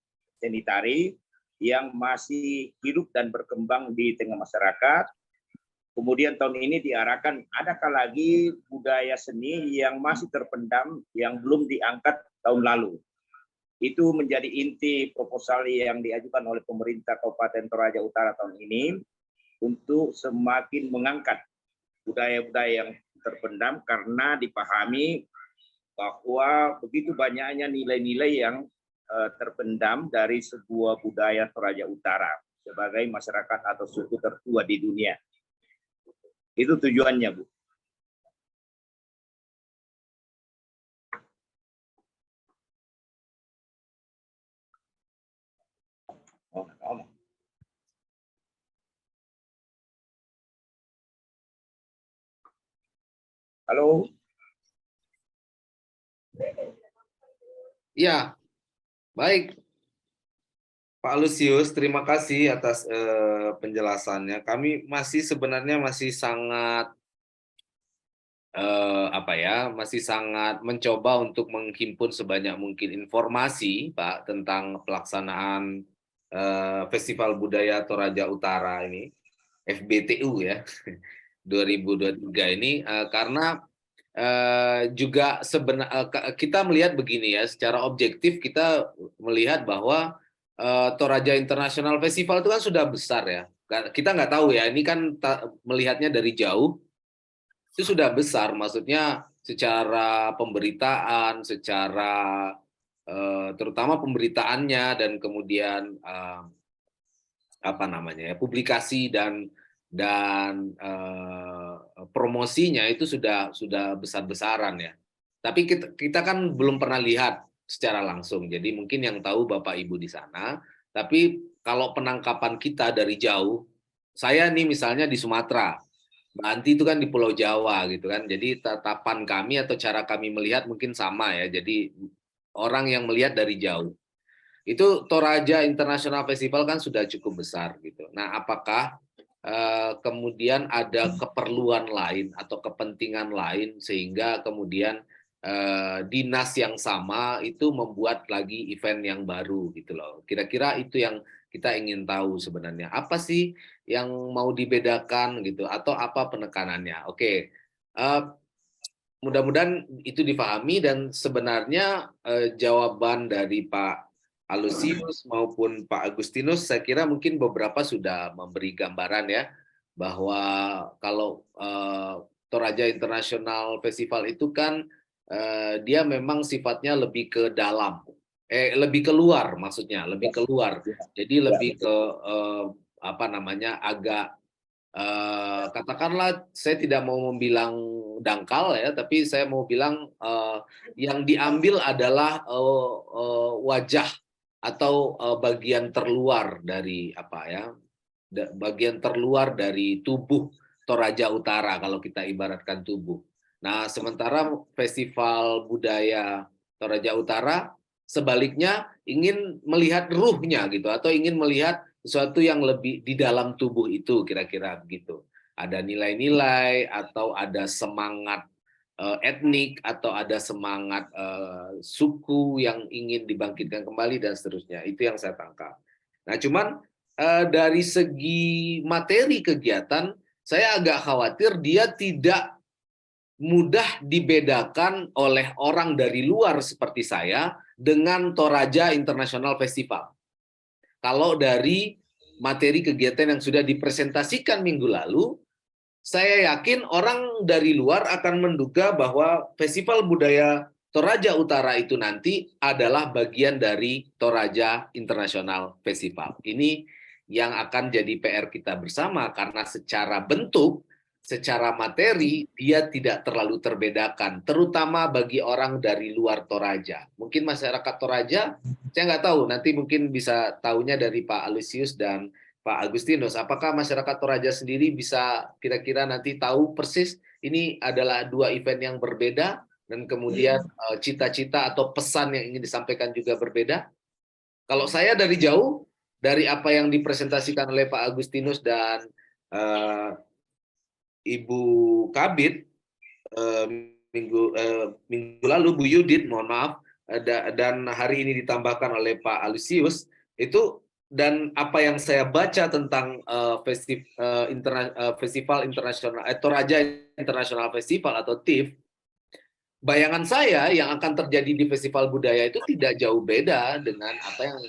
tari yang masih hidup dan berkembang di tengah masyarakat. Kemudian tahun ini diarahkan adakah lagi budaya seni yang masih terpendam yang belum diangkat tahun lalu. Itu menjadi inti proposal yang diajukan oleh pemerintah Kabupaten Toraja Utara tahun ini untuk semakin mengangkat budaya-budaya yang terpendam, karena dipahami bahwa begitu banyaknya nilai-nilai yang terpendam dari sebuah budaya Toraja Utara sebagai masyarakat atau suku tertua di dunia. Itu tujuannya, Bu. Halo. Ya, baik. Pak Lusius, terima kasih atas penjelasannya. Kami sebenarnya masih sangat masih sangat mencoba untuk menghimpun sebanyak mungkin informasi, Pak, tentang pelaksanaan Festival Budaya Toraja Utara ini, FBTU ya, 2023 ini, karena juga kita melihat begini ya, secara objektif kita melihat bahwa Toraja International Festival itu kan sudah besar ya. Kita nggak tahu ya, ini kan melihatnya dari jauh, itu sudah besar, maksudnya secara pemberitaan, secara terutama pemberitaannya dan kemudian publikasi dan promosinya itu sudah besar-besaran ya. Tapi kita kan belum pernah lihat secara langsung. Jadi mungkin yang tahu Bapak Ibu di sana. Tapi kalau penangkapan kita dari jauh, saya nih misalnya di Sumatera, Mbak Anti itu kan di Pulau Jawa gitu kan. Jadi tatapan kami atau cara kami melihat mungkin sama ya. Jadi orang yang melihat dari jauh. Itu Toraja International Festival kan sudah cukup besar gitu. Nah, apakah kemudian ada keperluan lain atau kepentingan lain sehingga kemudian dinas yang sama itu membuat lagi event yang baru gitu loh. Kira-kira itu yang kita ingin tahu sebenarnya. Apa sih yang mau dibedakan gitu atau apa penekanannya? Oke. Mudah-mudahan itu dipahami dan sebenarnya jawaban dari Pak Aloysius maupun Pak Agustinus saya kira mungkin beberapa sudah memberi gambaran ya bahwa kalau Toraja International Festival itu kan dia memang sifatnya lebih ke dalam, lebih keluar maksudnya, lebih keluar. Jadi lebih ke apa namanya agak katakanlah saya tidak mau membilang dangkal ya, tapi saya mau bilang yang diambil adalah wajah atau bagian terluar dari apa ya, bagian terluar dari tubuh Toraja Utara kalau kita ibaratkan tubuh. Nah, sementara Festival Budaya Toraja Utara sebaliknya ingin melihat ruhnya gitu atau ingin melihat sesuatu yang lebih di dalam tubuh itu kira-kira begitu. Ada nilai-nilai atau ada semangat etnik atau ada semangat suku yang ingin dibangkitkan kembali dan seterusnya. Itu yang saya tangkap. Nah, cuman dari segi materi kegiatan, saya agak khawatir dia tidak mudah dibedakan oleh orang dari luar seperti saya dengan Toraja International Festival. Kalau dari materi kegiatan yang sudah dipresentasikan minggu lalu, saya yakin orang dari luar akan menduga bahwa Festival Budaya Toraja Utara itu nanti adalah bagian dari Toraja International Festival. Ini yang akan jadi PR kita bersama karena secara bentuk, secara materi, dia tidak terlalu terbedakan, terutama bagi orang dari luar Toraja. Mungkin masyarakat Toraja, saya nggak tahu, nanti mungkin bisa tahunya dari Pak Aloysius dan Pak Agustinus, apakah masyarakat Toraja sendiri bisa kira-kira nanti tahu persis ini adalah dua event yang berbeda dan kemudian cita-cita atau pesan yang ingin disampaikan juga berbeda? Kalau saya dari jauh, dari apa yang dipresentasikan oleh Pak Agustinus dan Ibu Kabid minggu lalu, Bu Yudit, mohon maaf, dan hari ini ditambahkan oleh Pak Aloysius, itu dan apa yang saya baca tentang Festival Internasional Toraja International Festival atau TIF, bayangan saya yang akan terjadi di Festival Budaya itu tidak jauh beda dengan apa yang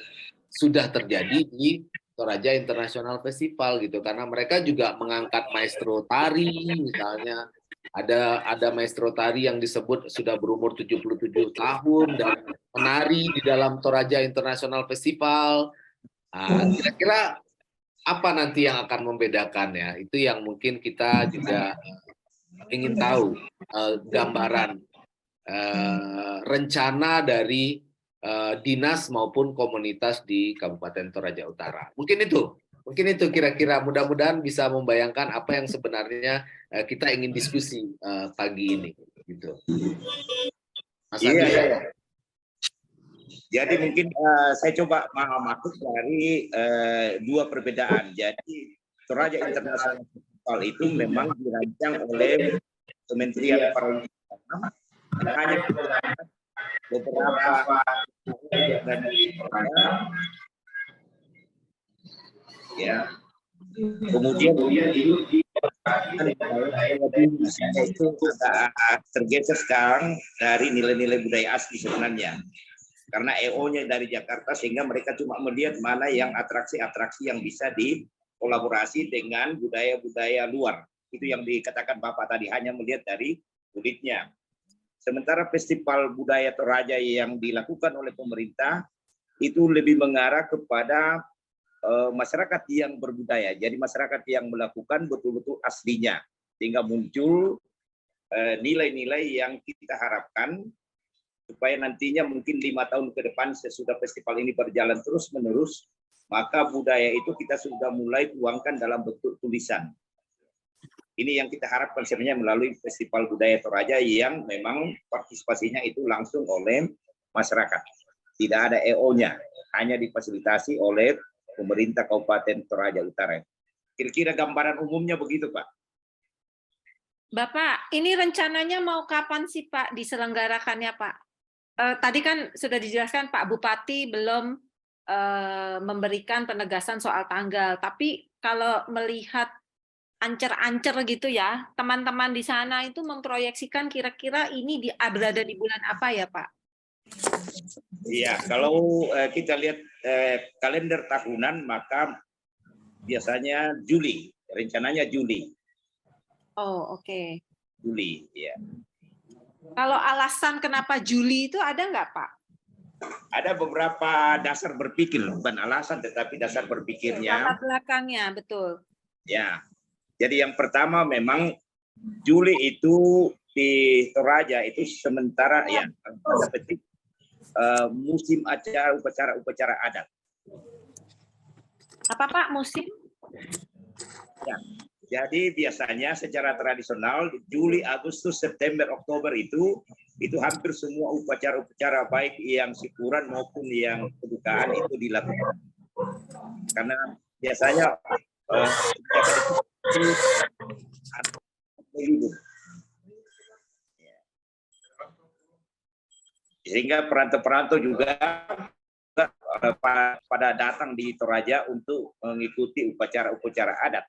sudah terjadi di Toraja International Festival gitu, karena mereka juga mengangkat maestro tari misalnya, ada maestro tari yang disebut sudah berumur 77 tahun dan menari di dalam Toraja International Festival. Kira-kira apa nanti yang akan membedakan ya? Itu yang mungkin kita juga ingin tahu gambaran rencana dari dinas maupun komunitas di Kabupaten Toraja Utara. Mungkin itu kira-kira, mudah-mudahan bisa membayangkan apa yang sebenarnya kita ingin diskusi pagi ini. Gitu. Mas Iya. Jadi mungkin saya coba masuk dari dua perbedaan. Jadi Toraja International Festival itu memang dirancang oleh Kementerian Pariwisata. Hanya beberapa ya. Kemudian itu tergeser sekarang dari nilai-nilai budaya asli sebenarnya. Karena EO-nya dari Jakarta sehingga mereka cuma melihat mana yang atraksi-atraksi yang bisa dikolaborasi dengan budaya-budaya luar. Itu yang dikatakan Bapak tadi, hanya melihat dari kulitnya. Sementara Festival Budaya Toraja yang dilakukan oleh pemerintah itu lebih mengarah kepada masyarakat yang berbudaya. Jadi masyarakat yang melakukan betul-betul aslinya. Sehingga muncul nilai-nilai yang kita harapkan supaya nantinya mungkin 5 tahun ke depan sesudah festival ini berjalan terus-menerus, maka budaya itu kita sudah mulai tuangkan dalam bentuk tulisan. Ini yang kita harapkan sebenarnya melalui Festival Budaya Toraja yang memang partisipasinya itu langsung oleh masyarakat. Tidak ada EO-nya. hanya difasilitasi oleh pemerintah Kabupaten Toraja Utara. Kira-kira gambaran umumnya begitu, Pak. Bapak, ini rencananya mau kapan sih Pak diselenggarakannya Pak? Tadi kan sudah dijelaskan Pak Bupati belum memberikan penegasan soal tanggal, tapi kalau melihat ancer-ancer gitu ya, teman-teman di sana itu memproyeksikan kira-kira ini berada di bulan apa ya Pak? Iya, kalau kita lihat kalender tahunan, maka biasanya Juli, rencananya Juli. Oh, oke. Juli, ya. Kalau alasan kenapa Juli itu ada nggak Pak? Ada beberapa dasar berpikir, bukan alasan, tetapi dasar berpikirnya. Latar belakangnya, betul. Ya, jadi yang pertama memang Juli itu di Toraja itu sementara ya musim upacara adat. Apa Pak musim? Ya. Jadi biasanya secara tradisional Juli, Agustus, September, Oktober itu hampir semua upacara-upacara baik yang syukuran maupun yang kedukaan itu dilakukan. Karena biasanya sehingga perantau-perantau juga pada datang di Toraja untuk mengikuti upacara-upacara adat.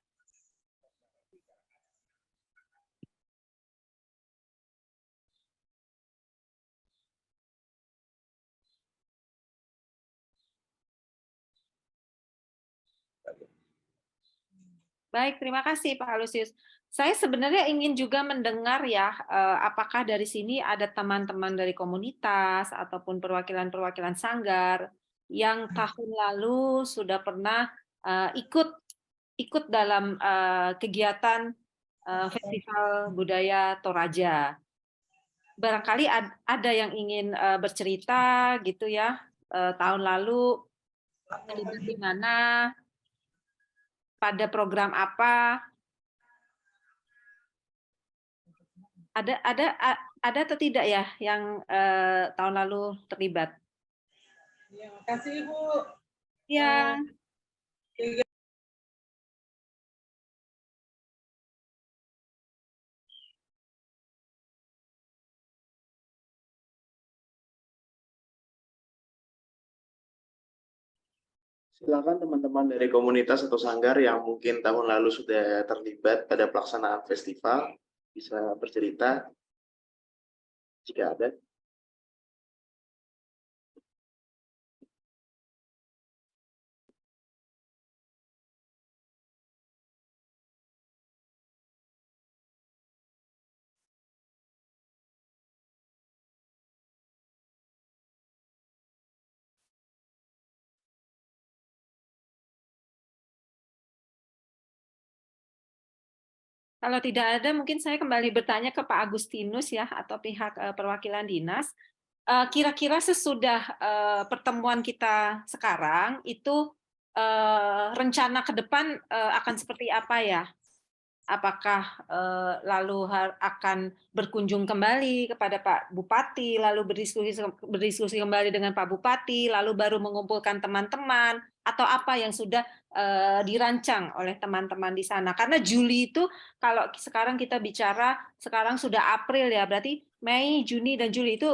Baik, terima kasih Pak Alusius. Saya sebenarnya ingin juga mendengar ya, apakah dari sini ada teman-teman dari komunitas ataupun perwakilan-perwakilan sanggar yang tahun lalu sudah pernah ikut dalam kegiatan Festival Budaya Toraja. Barangkali ada yang ingin bercerita gitu ya, tahun lalu terlibat di mana, pada program apa, ada atau tidak ya yang tahun lalu terlibat? Ya, makasih Ibu. Ya. Silakan teman-teman dari komunitas atau sanggar yang mungkin tahun lalu sudah terlibat pada pelaksanaan festival bisa bercerita jika ada. Kalau tidak ada, mungkin saya kembali bertanya ke Pak Agustinus ya, atau pihak perwakilan dinas. Kira-kira sesudah pertemuan kita sekarang, itu rencana ke depan akan seperti apa ya? Apakah lalu akan berkunjung kembali kepada Pak Bupati, lalu berdiskusi kembali dengan Pak Bupati, lalu baru mengumpulkan teman-teman, atau apa yang sudah dirancang oleh teman-teman di sana? Karena Juli itu, kalau sekarang kita bicara, sekarang sudah April ya, berarti Mei, Juni, dan Juli itu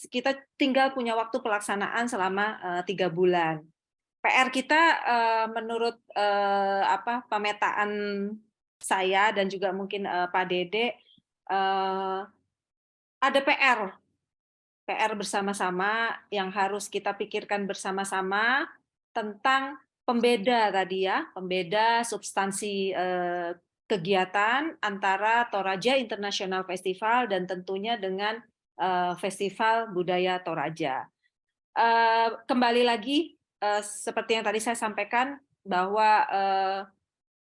kita tinggal punya waktu pelaksanaan selama 3 bulan. PR kita menurut pemetaan saya dan juga mungkin Pak Dede, ada PR bersama-sama yang harus kita pikirkan bersama-sama tentang pembeda tadi ya, pembeda substansi kegiatan antara Toraja International Festival dan tentunya dengan Festival Budaya Toraja. Kembali lagi, seperti yang tadi saya sampaikan, bahwa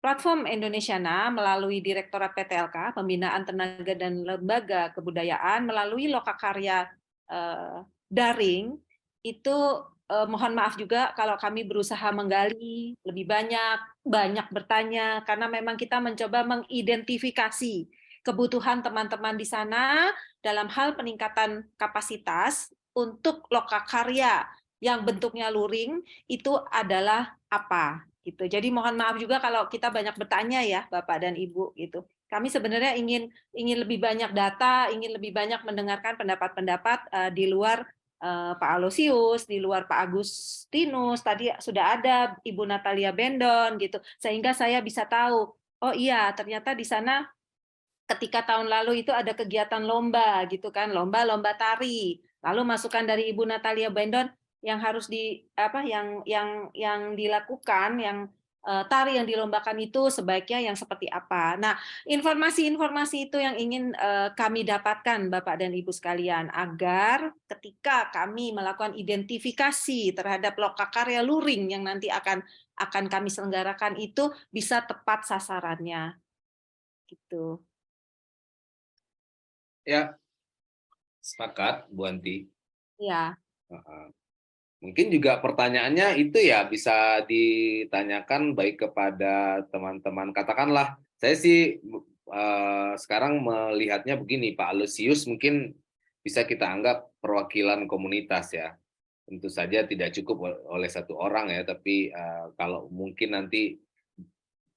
Platform Indonesiana melalui Direktorat PTLK, Pembinaan Tenaga dan Lembaga Kebudayaan, melalui Lokakarya daring, itu mohon maaf juga kalau kami berusaha menggali lebih banyak bertanya, karena memang kita mencoba mengidentifikasi kebutuhan teman-teman di sana dalam hal peningkatan kapasitas untuk lokakarya yang bentuknya luring itu adalah apa gitu. Jadi mohon maaf juga kalau kita banyak bertanya ya Bapak dan Ibu gitu. Kami sebenarnya ingin lebih banyak data, ingin lebih banyak mendengarkan pendapat-pendapat di luar Pak Alosius, di luar Pak Agustinus, tadi sudah ada Ibu Natalia Bendon gitu. Sehingga saya bisa tahu, oh iya ternyata di sana ketika tahun lalu itu ada kegiatan lomba gitu kan, lomba tari. Lalu masukan dari Ibu Natalia Bendon yang harus yang dilakukan, yang tari yang dilombakan itu sebaiknya yang seperti apa. Nah, informasi-informasi itu yang ingin kami dapatkan Bapak dan Ibu sekalian, agar ketika kami melakukan identifikasi terhadap lokakarya luring yang nanti akan kami selenggarakan itu bisa tepat sasarannya. Gitu. Ya, sepakat Bu Anti. Ya. Mungkin juga pertanyaannya itu ya bisa ditanyakan baik kepada teman-teman. Katakanlah, saya sih sekarang melihatnya begini, Pak Alosius mungkin bisa kita anggap perwakilan komunitas ya. Tentu saja tidak cukup oleh satu orang ya, tapi kalau mungkin nanti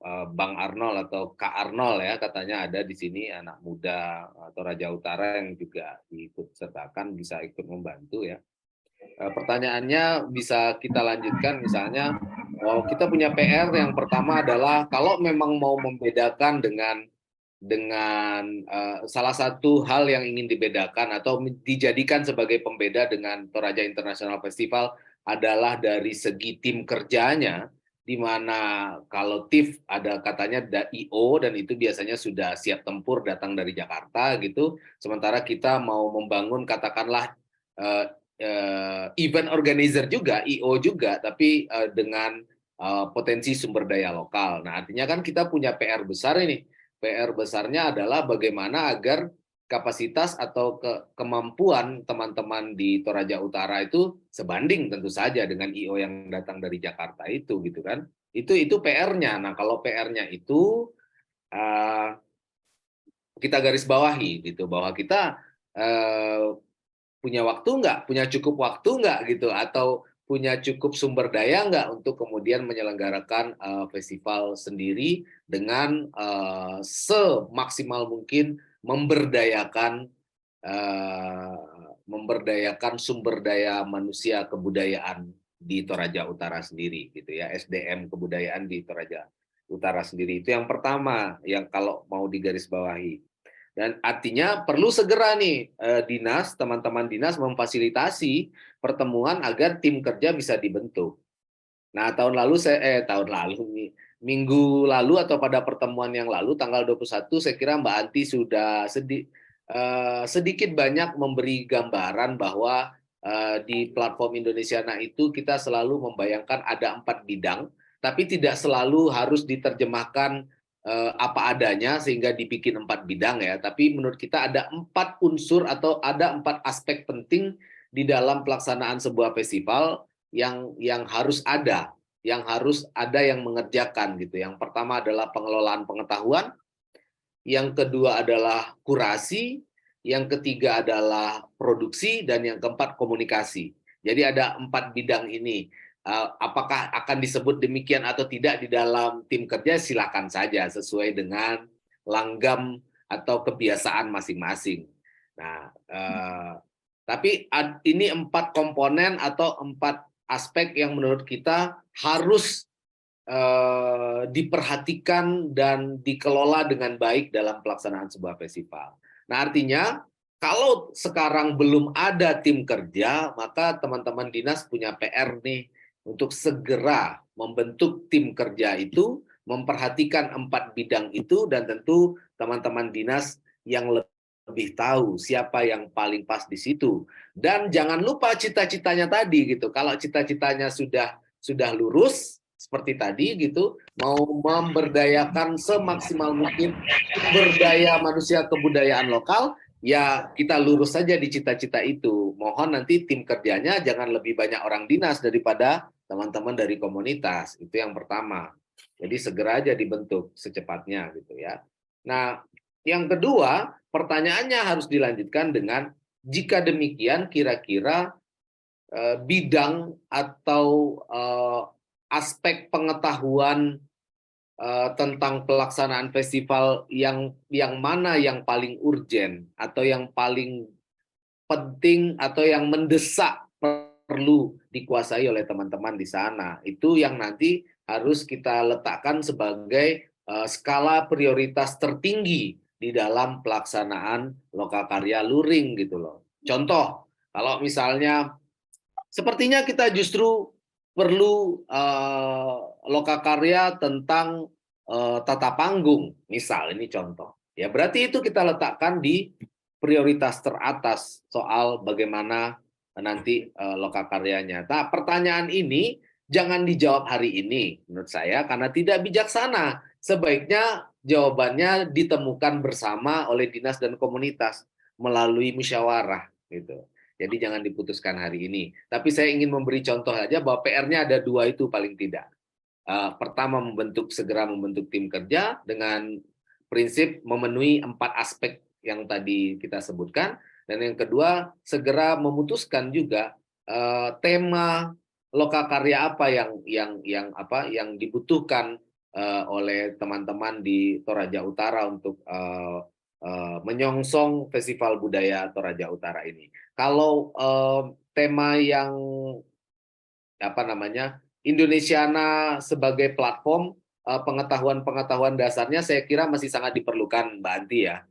Bang Arnold atau Kak Arnold ya katanya ada di sini, anak muda atau Raja Utara yang juga ikut sertakan bisa ikut membantu ya. Pertanyaannya bisa kita lanjutkan misalnya, kita punya PR yang pertama adalah kalau memang mau membedakan dengan salah satu hal yang ingin dibedakan atau dijadikan sebagai pembeda dengan Toraja International Festival adalah dari segi tim kerjanya, di mana kalau TIFF ada katanya IO dan itu biasanya sudah siap tempur datang dari Jakarta gitu, sementara kita mau membangun katakanlah event organizer juga, IO juga, tapi dengan potensi sumber daya lokal. Nah, artinya kan kita punya PR besar ini. PR besarnya adalah bagaimana agar kapasitas atau kemampuan teman-teman di Toraja Utara itu sebanding tentu saja dengan IO yang datang dari Jakarta itu, gitu kan? Itu PR-nya. Nah, kalau PR-nya itu kita garis bawahi gitu, bahwa kita punya waktu nggak, punya cukup waktu nggak gitu, atau punya cukup sumber daya nggak untuk kemudian menyelenggarakan festival sendiri dengan semaksimal mungkin memberdayakan sumber daya manusia kebudayaan di Toraja Utara sendiri gitu ya, SDM kebudayaan di Toraja Utara sendiri. Itu yang pertama yang kalau mau digarisbawahi. Dan artinya perlu segera nih dinas, teman-teman dinas memfasilitasi pertemuan agar tim kerja bisa dibentuk. Nah, minggu lalu atau pada pertemuan yang lalu tanggal 21 saya kira Mbak Anti sudah sedikit banyak memberi gambaran bahwa di platform Indonesiana itu kita selalu membayangkan ada 4 bidang, tapi tidak selalu harus diterjemahkan apa adanya sehingga dibikin 4 bidang ya, tapi menurut kita ada 4 unsur atau ada 4 aspek penting di dalam pelaksanaan sebuah festival yang harus ada, yang mengerjakan gitu. Yang pertama adalah pengelolaan pengetahuan, yang kedua adalah kurasi, yang ketiga adalah produksi, dan yang keempat komunikasi. Jadi ada 4 bidang ini. Apakah akan disebut demikian atau tidak di dalam tim kerja, silakan saja sesuai dengan langgam atau kebiasaan masing-masing. Nah, tapi ini 4 komponen atau 4 aspek yang menurut kita harus diperhatikan dan dikelola dengan baik dalam pelaksanaan sebuah festival. Nah, artinya kalau sekarang belum ada tim kerja, maka teman-teman dinas punya PR nih, untuk segera membentuk tim kerja itu, memperhatikan 4 bidang itu, dan tentu teman-teman dinas yang lebih tahu siapa yang paling pas di situ. Dan jangan lupa cita-citanya tadi gitu. Kalau cita-citanya sudah lurus seperti tadi gitu, mau memberdayakan semaksimal mungkin sumber daya manusia kebudayaan lokal, ya kita lurus saja di cita-cita itu. Mohon nanti tim kerjanya jangan lebih banyak orang dinas daripada teman-teman dari komunitas. Itu yang pertama. Jadi segera aja dibentuk secepatnya gitu ya. Nah, yang kedua, pertanyaannya harus dilanjutkan dengan jika demikian kira-kira bidang atau aspek pengetahuan tentang pelaksanaan festival yang mana yang paling urgen atau yang paling penting atau yang mendesak perlu dikuasai oleh teman-teman di sana. Itu yang nanti harus kita letakkan sebagai skala prioritas tertinggi di dalam pelaksanaan lokakarya luring gitu loh. Contoh, kalau misalnya sepertinya kita justru perlu lokakarya tentang tata panggung, misal ini contoh. Ya berarti itu kita letakkan di prioritas teratas soal bagaimana nanti lokakaryanya. Nah, pertanyaan ini jangan dijawab hari ini menurut saya karena tidak bijaksana. Sebaiknya jawabannya ditemukan bersama oleh dinas dan komunitas melalui musyawarah gitu. Jadi jangan diputuskan hari ini. Tapi saya ingin memberi contoh aja bahwa PR-nya ada dua itu paling tidak. Pertama, segera membentuk tim kerja dengan prinsip memenuhi 4 aspek yang tadi kita sebutkan. Dan yang kedua, segera memutuskan juga tema lokakarya apa yang dibutuhkan oleh teman-teman di Toraja Utara untuk menyongsong Festival Budaya Toraja Utara ini. Kalau tema yang Indonesiana sebagai platform pengetahuan dasarnya saya kira masih sangat diperlukan Mbak Anti ya,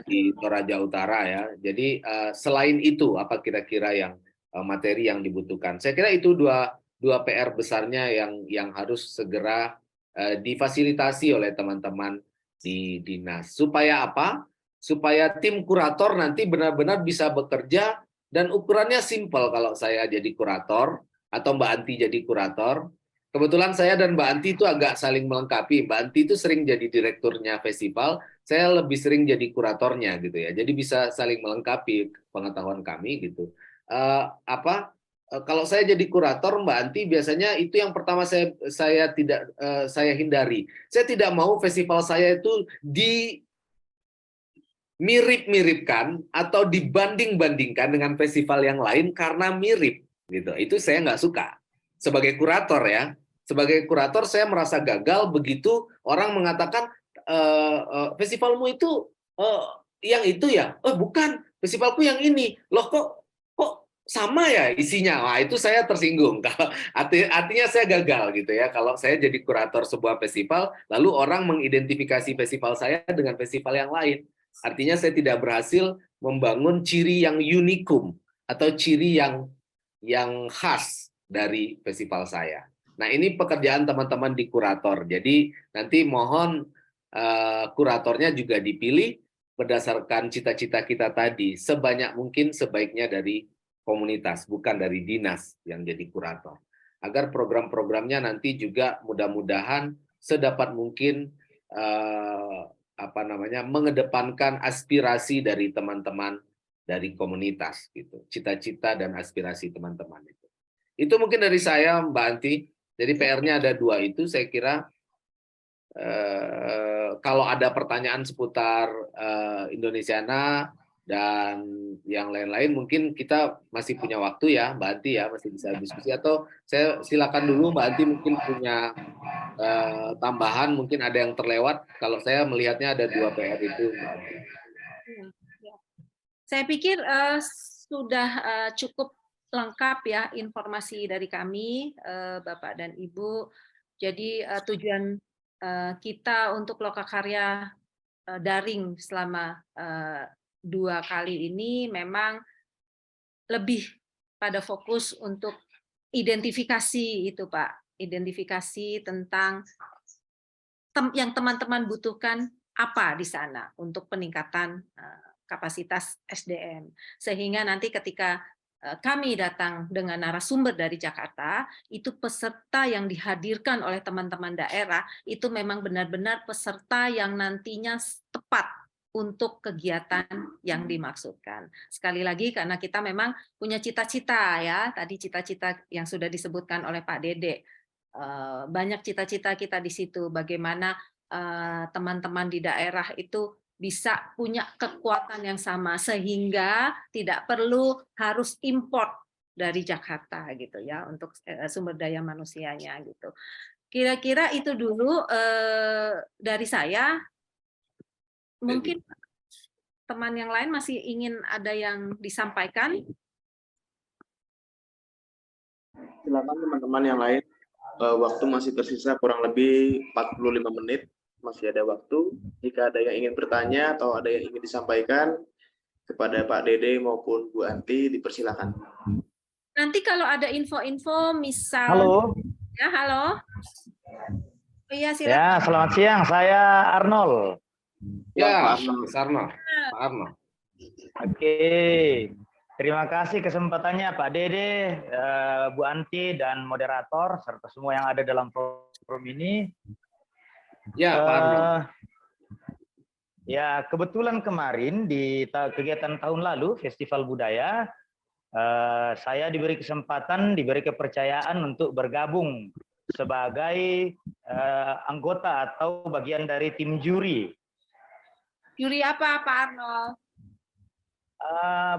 di Toraja Utara ya. Jadi selain itu apa kira-kira yang materi yang dibutuhkan? Saya kira itu dua PR besarnya yang harus segera difasilitasi oleh teman-teman di dinas. Supaya apa? Supaya tim kurator nanti benar-benar bisa bekerja dan ukurannya simpel kalau saya jadi kurator atau Mbak Anti jadi kurator. Kebetulan saya dan Mbak Anti itu agak saling melengkapi. Mbak Anti itu sering jadi direkturnya festival, saya lebih sering jadi kuratornya gitu ya. Jadi bisa saling melengkapi pengetahuan kami gitu. Kalau saya jadi kurator Mbak Anti biasanya itu yang pertama saya hindari. Saya tidak mau festival saya itu mirip-miripkan atau dibanding-bandingkan dengan festival yang lain karena mirip gitu. Itu saya nggak suka sebagai kurator ya. Sebagai kurator saya merasa gagal begitu orang mengatakan festivalmu itu yang itu ya. Oh bukan, festivalku yang ini. Loh kok sama ya isinya. Wah, itu saya tersinggung. Kalau artinya saya gagal gitu ya. Kalau saya jadi kurator sebuah festival lalu orang mengidentifikasi festival saya dengan festival yang lain. Artinya saya tidak berhasil membangun ciri yang unikum atau ciri yang khas dari festival saya. Nah ini pekerjaan teman-teman di kurator. Jadi nanti mohon kuratornya juga dipilih berdasarkan cita-cita kita tadi. Sebanyak mungkin sebaiknya dari komunitas, bukan dari dinas yang jadi kurator. Agar program-programnya nanti juga mudah-mudahan sedapat mungkin mengedepankan aspirasi dari teman-teman dari komunitas gitu, cita-cita dan aspirasi teman-teman itu. Itu mungkin dari saya Mbak Anti. Jadi PR-nya ada dua itu. Saya kira kalau ada pertanyaan seputar Indonesiana dan yang lain-lain mungkin kita masih punya waktu ya Mbak Anti ya, masih bisa diskusi atau saya silakan dulu Mbak Anti mungkin punya tambahan, mungkin ada yang terlewat. Kalau saya melihatnya ada dua PR itu Mbak Anti. Saya pikir sudah cukup lengkap ya informasi dari kami Bapak dan Ibu. Jadi tujuan kita untuk lokakarya daring selama 2 kali ini memang lebih pada fokus untuk identifikasi itu Pak, identifikasi tentang yang teman-teman butuhkan apa di sana untuk peningkatan kapasitas SDM. Sehingga nanti ketika kami datang dengan narasumber dari Jakarta, itu peserta yang dihadirkan oleh teman-teman daerah, itu memang benar-benar peserta yang nantinya tepat untuk kegiatan yang dimaksudkan. Sekali lagi karena kita memang punya cita-cita ya, tadi cita-cita yang sudah disebutkan oleh Pak Dede. Banyak cita-cita kita di situ, bagaimana teman-teman di daerah itu bisa punya kekuatan yang sama sehingga tidak perlu harus import dari Jakarta gitu ya untuk sumber daya manusianya gitu. Kira-kira itu dulu dari saya. Mungkin teman yang lain masih ingin ada yang disampaikan. Silakan teman-teman yang lain. Waktu masih tersisa kurang lebih 45 menit. Masih ada waktu. Jika ada yang ingin bertanya atau ada yang ingin disampaikan kepada Pak Dede maupun Bu Anti, dipersilakan. Nanti kalau ada info-info misal. Halo. Ya, halo. Oh, iya, silakan. Ya, selamat siang. Saya Arnold. Ya, Pak Arnold. Oke. Terima kasih kesempatannya Pak Dede, Bu Anti, dan moderator, serta semua yang ada dalam forum ini. Ya, Pak Arnold. Ya, kebetulan kemarin di kegiatan tahun lalu, Festival Budaya, saya diberi kesempatan, diberi kepercayaan untuk bergabung sebagai anggota atau bagian dari tim juri. Juri apa, Pak Arnold?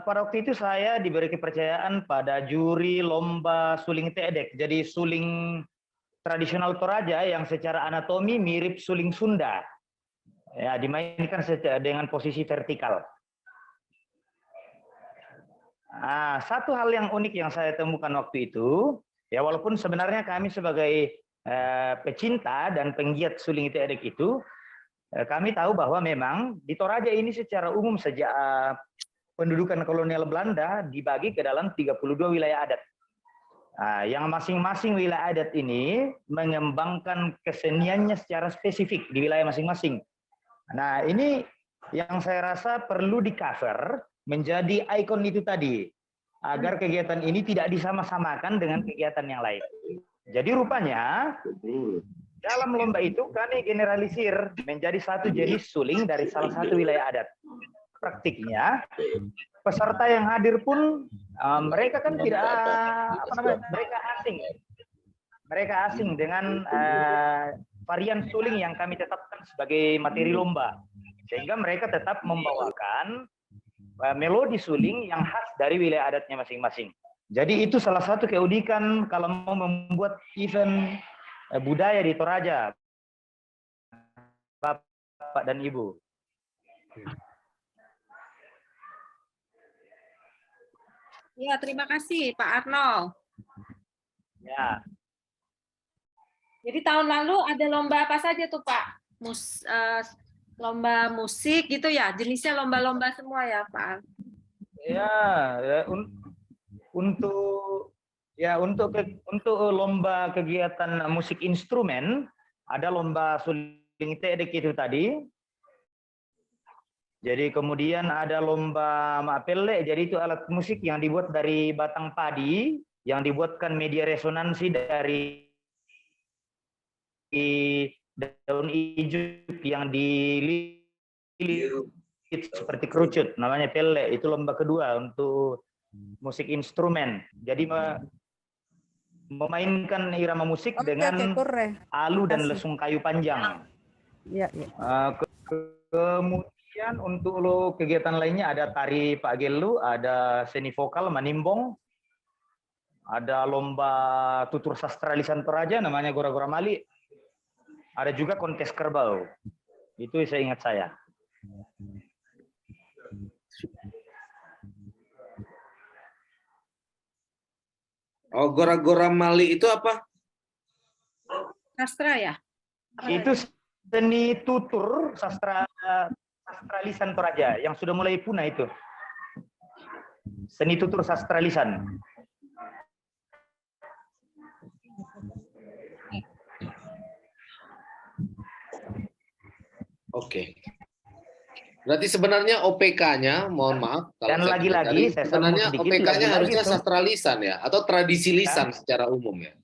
Pada waktu itu saya diberi kepercayaan pada juri lomba suling teedek. Jadi suling tradisional Toraja yang secara anatomi mirip suling Sunda. Ya, dimainkan dengan posisi vertikal. Satu hal yang unik yang saya temukan waktu itu, ya walaupun sebenarnya kami sebagai pecinta dan penggiat suling teedek itu, kami tahu bahwa memang di Toraja ini secara umum sejak pendudukan kolonial Belanda dibagi ke dalam 32 wilayah adat. Yang masing-masing wilayah adat ini mengembangkan keseniannya secara spesifik di wilayah masing-masing. Nah, ini yang saya rasa perlu di-cover menjadi ikon itu tadi, agar kegiatan ini tidak disama-samakan dengan kegiatan yang lain. Jadi rupanya dalam lomba itu kami generalisir menjadi satu jenis suling dari salah satu wilayah adat. Praktiknya peserta yang hadir pun mereka kan tidak mereka asing dengan varian suling yang kami tetapkan sebagai materi lomba, sehingga mereka tetap membawakan melodi suling yang khas dari wilayah adatnya masing-masing. Jadi itu salah satu keunikan kalau mau membuat event budaya di Toraja, Bapak dan Ibu. Ya, terima kasih Pak Arnold. Ya. Jadi tahun lalu ada lomba apa saja tuh Pak? Lomba musik gitu ya? Jenisnya lomba-lomba semua ya Pak? Ya, untuk lomba kegiatan musik instrumen ada lomba suling teedek itu tadi. Jadi kemudian ada lomba mapelle, jadi itu alat musik yang dibuat dari batang padi, yang dibuatkan media resonansi dari daun ijuk yang dililit seperti kerucut, namanya pelle. Itu lomba kedua untuk musik instrumen. Jadi memainkan irama musik dengan alu dan lesung kayu panjang. Kemudian untuk kegiatan lainnya ada tari Pak Gelu, ada seni vokal manimbong, ada lomba tutur sastra lisan Toraja namanya Gora-Gora Mali, ada juga kontes kerbau. Itu saya ingat saya. Oh, Gora-Gora Mali itu apa? Sastra ya? Itu seni tutur sastra lisan Toraja yang sudah mulai punah itu. Seni tutur sastra lisan. Oke. Berarti sebenarnya OPK-nya, mohon maaf kalau dan lagi-lagi sebenarnya OPK-nya harusnya sastra lisan ya, atau tradisi lisan secara umum ya.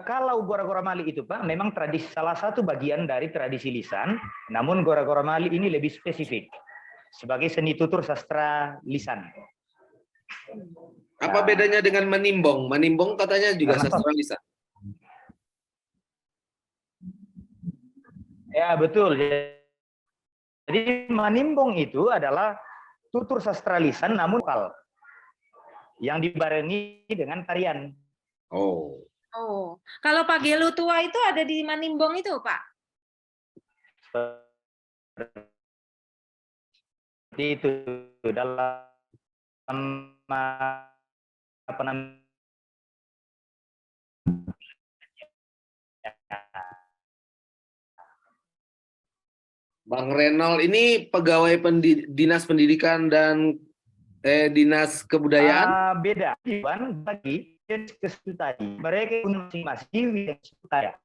Kalau Gora-Gora Mali itu Pak, memang salah satu bagian dari tradisi lisan, namun Gora-Gora Mali ini lebih spesifik sebagai seni tutur sastra lisan. Apa bedanya dengan manimbong? Manimbong katanya juga sastra lisan. Ya betul. Jadi manimbong itu adalah tutur sastra lisan namun lokal yang dibarengi dengan tarian. Oh. Oh, kalau Pak Gelu tua itu ada di Manimbong itu, Pak? Seperti itu dalam apa namanya? Bang Renol ini pegawai Dinas Pendidikan dan Dinas Kebudayaan? Beda. Bagi kesu tadi, mereka punya masing-masing bidang saya.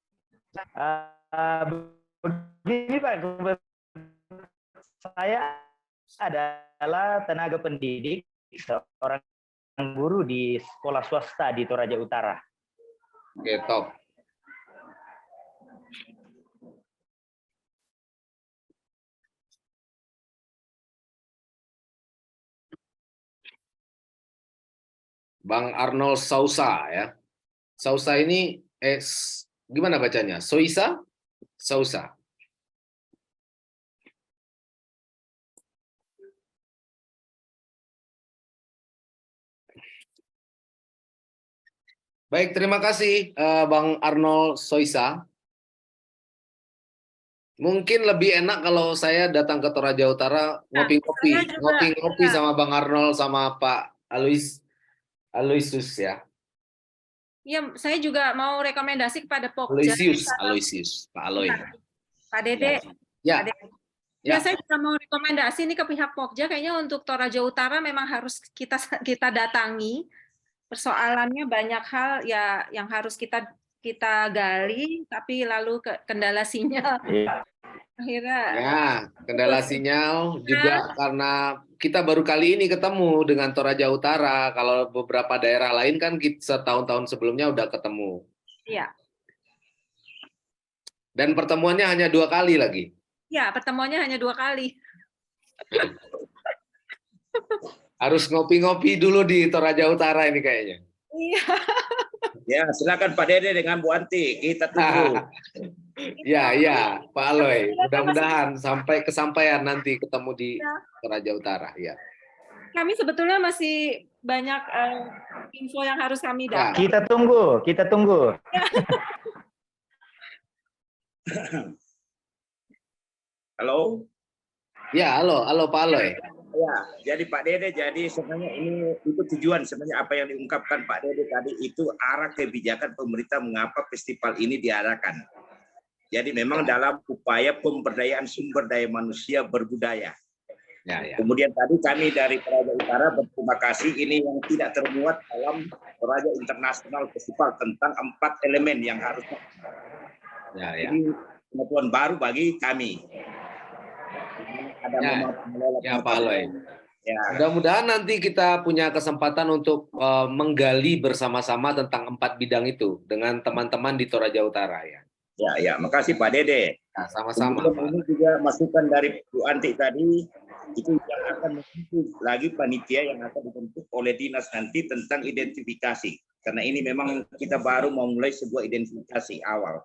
Begini Pak, saya adalah tenaga pendidik, seorang guru di sekolah swasta di Toraja Utara. Oke, top. Bang Arnold Sousa ya. Sousa ini gimana bacanya? Sousa? Sousa. Baik, terima kasih Bang Arnold Sousa. Mungkin lebih enak kalau saya datang ke Toraja Utara ngopi-ngopi sama Bang Arnold sama Pak Aloysius ya. Iya, saya juga mau rekomendasi kepada Pokja. Aloysius, Pak Aloy. Pak Dede. Ya. Pak Dede. Ya, saya juga mau rekomendasi ini ke pihak Pokja, kayaknya untuk Toraja Utara memang harus kita datangi. Persoalannya banyak hal ya yang harus kita gali, tapi lalu kendala sinyal. Akhirnya. Ya, kendala sinyal juga karena kita baru kali ini ketemu dengan Toraja Utara. Kalau beberapa daerah lain kan setahun-tahun sebelumnya udah ketemu. Iya. Dan pertemuannya hanya 2 kali lagi. Ya, pertemuannya hanya 2 kali. Harus ngopi-ngopi dulu di Toraja Utara ini kayaknya. Iya. Ya, silakan Pak Dede dengan Bu Anti, kita tunggu. Ya, Pak Aloy. Mudah-mudahan sampai kesampaian nanti ketemu di Toraja Utara. Ya. Kami sebetulnya masih banyak info yang harus kami dapat. Kita tunggu. Halo. Ya, halo Pak Aloy. Ya, jadi Pak Dede, jadi sebenarnya itu tujuan sebenarnya apa yang diungkapkan Pak Dede tadi itu arah kebijakan pemerintah mengapa festival ini diadakan. Jadi memang dalam upaya pemberdayaan sumber daya manusia berbudaya. Ya. Kemudian tadi kami dari Toraja Utara berterima kasih ini yang tidak termuat dalam Toraja International Festival tentang 4 elemen yang harus. Jadi pengetahuan baru bagi kami. Pak Aloy. Ya. Mudah-mudahan nanti kita punya kesempatan untuk menggali bersama-sama tentang 4 bidang itu dengan teman-teman di Toraja Utara ya. Ya, makasih Pak Dede. Nah, sama-sama. Ini juga masukan dari Bu Anti tadi itu yang akan membentuk lagi panitia yang akan dibentuk oleh dinas nanti tentang identifikasi. Karena ini memang kita baru mau mulai sebuah identifikasi awal.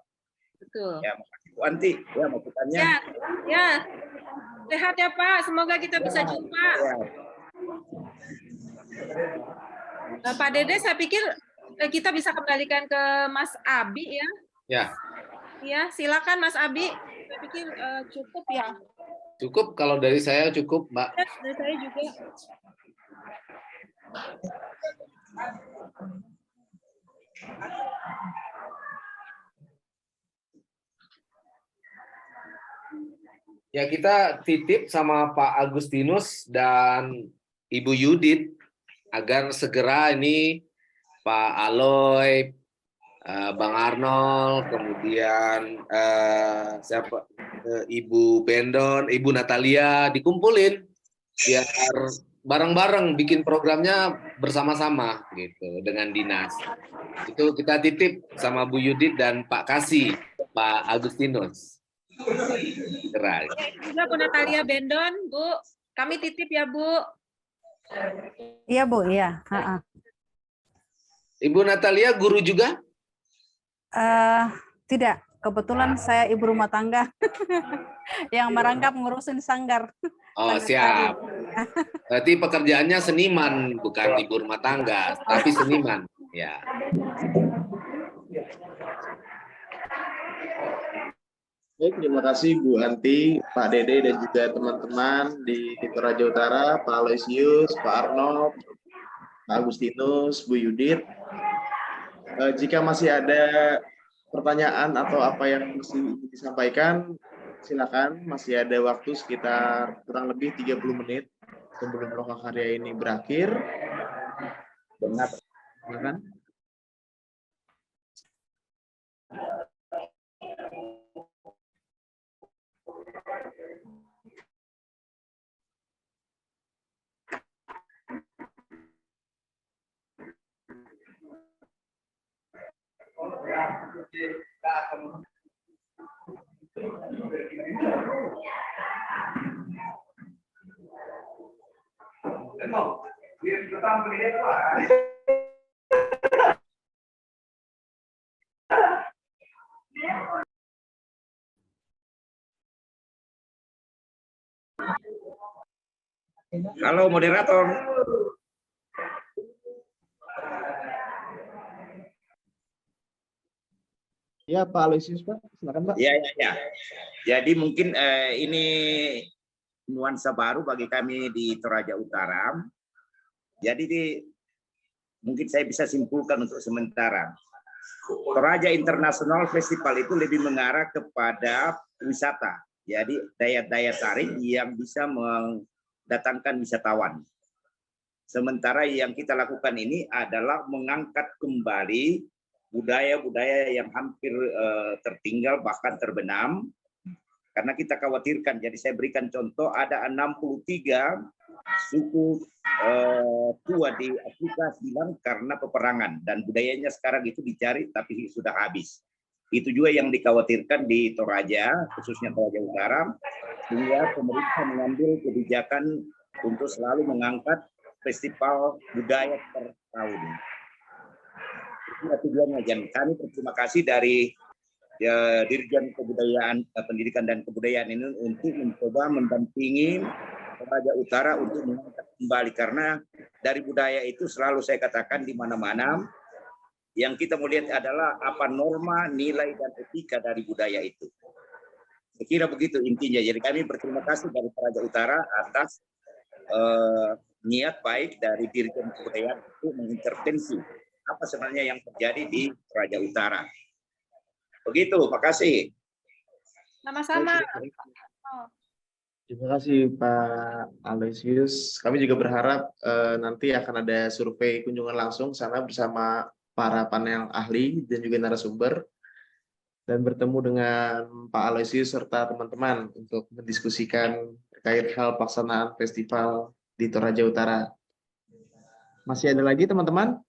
Betul. Ya, makasih Bu Anti. Ya, masukannya. Ya. Sehat ya Pak, semoga kita bisa jumpa. Nah, Pak Dede, saya pikir kita bisa kembalikan ke Mas Abi ya. Ya. Ya, silakan Mas Abi. Saya pikir cukup ya. Cukup, kalau dari saya cukup, Mbak. Ya, dari saya juga. Ya, kita titip sama Pak Agustinus dan Ibu Yudit agar segera ini Pak Aloy, Bang Arnold, kemudian Ibu Bendon, Ibu Natalia dikumpulin biar bareng-bareng bikin programnya bersama-sama gitu dengan dinas. Itu kita titip sama Bu Yudit dan Pak Kasih, Pak Agustinus. Ya, juga Bu Natalia Bendon, Bu. Kami titip ya, Bu. Iya, Bu, iya. Ibu Natalia guru juga? Tidak, kebetulan saya ibu rumah tangga yang merangkap ngurusin sanggar. Oh, siap. Berarti pekerjaannya seniman, bukan ibu rumah tangga, tapi seniman. Ya. Baik, terima kasih Bu Anti, Pak Dede, dan juga teman-teman di Toraja Utara, Pak Aloysius, Pak Arnold, Pak Agustinus, Bu Yudit. Jika masih ada pertanyaan atau apa yang mesti disampaikan, silakan. Masih ada waktu sekitar kurang lebih 30 menit sebelum lokakarya ini berakhir. Benar. Silakan. Halo moderator. Ya, Pak Aloysius, Pak. Silakan, Pak. Ya. Jadi mungkin ini nuansa baru bagi kami di Toraja Utara. Jadi mungkin saya bisa simpulkan untuk sementara. Toraja International Festival itu lebih mengarah kepada wisata. Jadi daya tarik yang bisa mendatangkan wisatawan. Sementara yang kita lakukan ini adalah mengangkat kembali budaya-budaya yang hampir tertinggal bahkan terbenam, karena kita khawatirkan. Jadi saya berikan contoh, ada 63 suku tua di Afrika hilang karena peperangan, dan budayanya sekarang itu dicari tapi sudah habis. Itu juga yang dikhawatirkan di Toraja, khususnya Toraja Utara, sehingga pemerintah mengambil kebijakan untuk selalu mengangkat festival budaya per tahun. Tujuannya, dan kami berterima kasih dari Dirjen Kebudayaan, Pendidikan dan Kebudayaan ini untuk mencoba mendampingi Toraja Utara untuk mengangkat kembali, karena dari budaya itu selalu saya katakan di mana-mana yang kita melihat adalah apa norma, nilai dan etika dari budaya itu. Saya kira begitu intinya. Jadi kami berterima kasih dari Toraja Utara atas niat baik dari Dirjen Kebudayaan untuk mengintervensi apa sebenarnya yang terjadi di Toraja Utara. Begitu, makasih. Sama-sama. Terima kasih Pak Aloysius. Kami juga berharap nanti akan ada survei kunjungan langsung sana bersama para panel ahli dan juga narasumber, dan bertemu dengan Pak Aloysius serta teman-teman untuk mendiskusikan terkait hal pelaksanaan festival di Toraja Utara. Masih ada lagi teman-teman?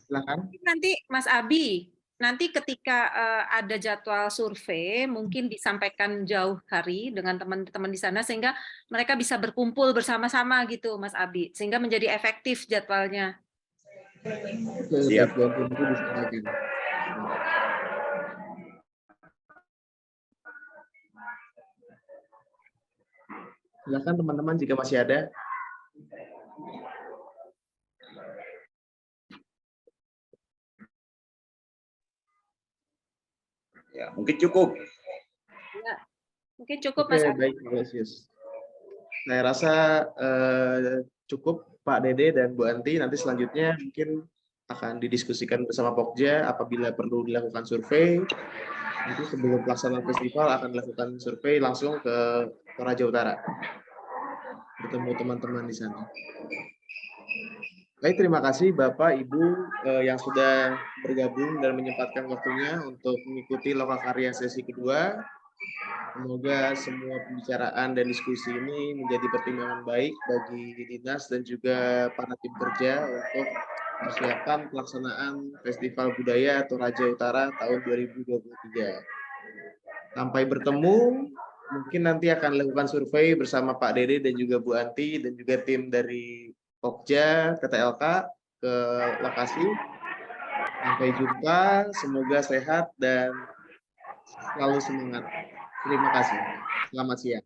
Silakan. Nanti Mas Abi, nanti ketika ada jadwal survei mungkin disampaikan jauh hari dengan teman-teman di sana sehingga mereka bisa berkumpul bersama-sama gitu Mas Abi, sehingga menjadi efektif jadwalnya. Siap. Silakan teman-teman jika masih ada. Ya, mungkin cukup. Ya, mungkin cukup Oke, Mas Abi. baik, Aloysius. Saya rasa cukup Pak Dede dan Bu Anti. Nanti selanjutnya mungkin akan didiskusikan bersama Pokja apabila perlu dilakukan survei. Nanti sebelum pelaksanaan festival akan dilakukan survei langsung ke Toraja Utara. Bertemu teman-teman di sana. Baik, terima kasih Bapak, Ibu yang sudah bergabung dan menyempatkan waktunya untuk mengikuti Lokakarya sesi kedua. Semoga semua pembicaraan dan diskusi ini menjadi pertimbangan baik bagi dinas dan juga para tim kerja untuk persiapan pelaksanaan Festival Budaya Toraja Utara tahun 2023. Sampai bertemu, mungkin nanti akan lakukan survei bersama Pak Dede dan juga Bu Anti dan juga tim dari Pokja, TTLK ke lokasi. Sampai jumpa, semoga sehat dan selalu semangat. Terima kasih. Selamat siang.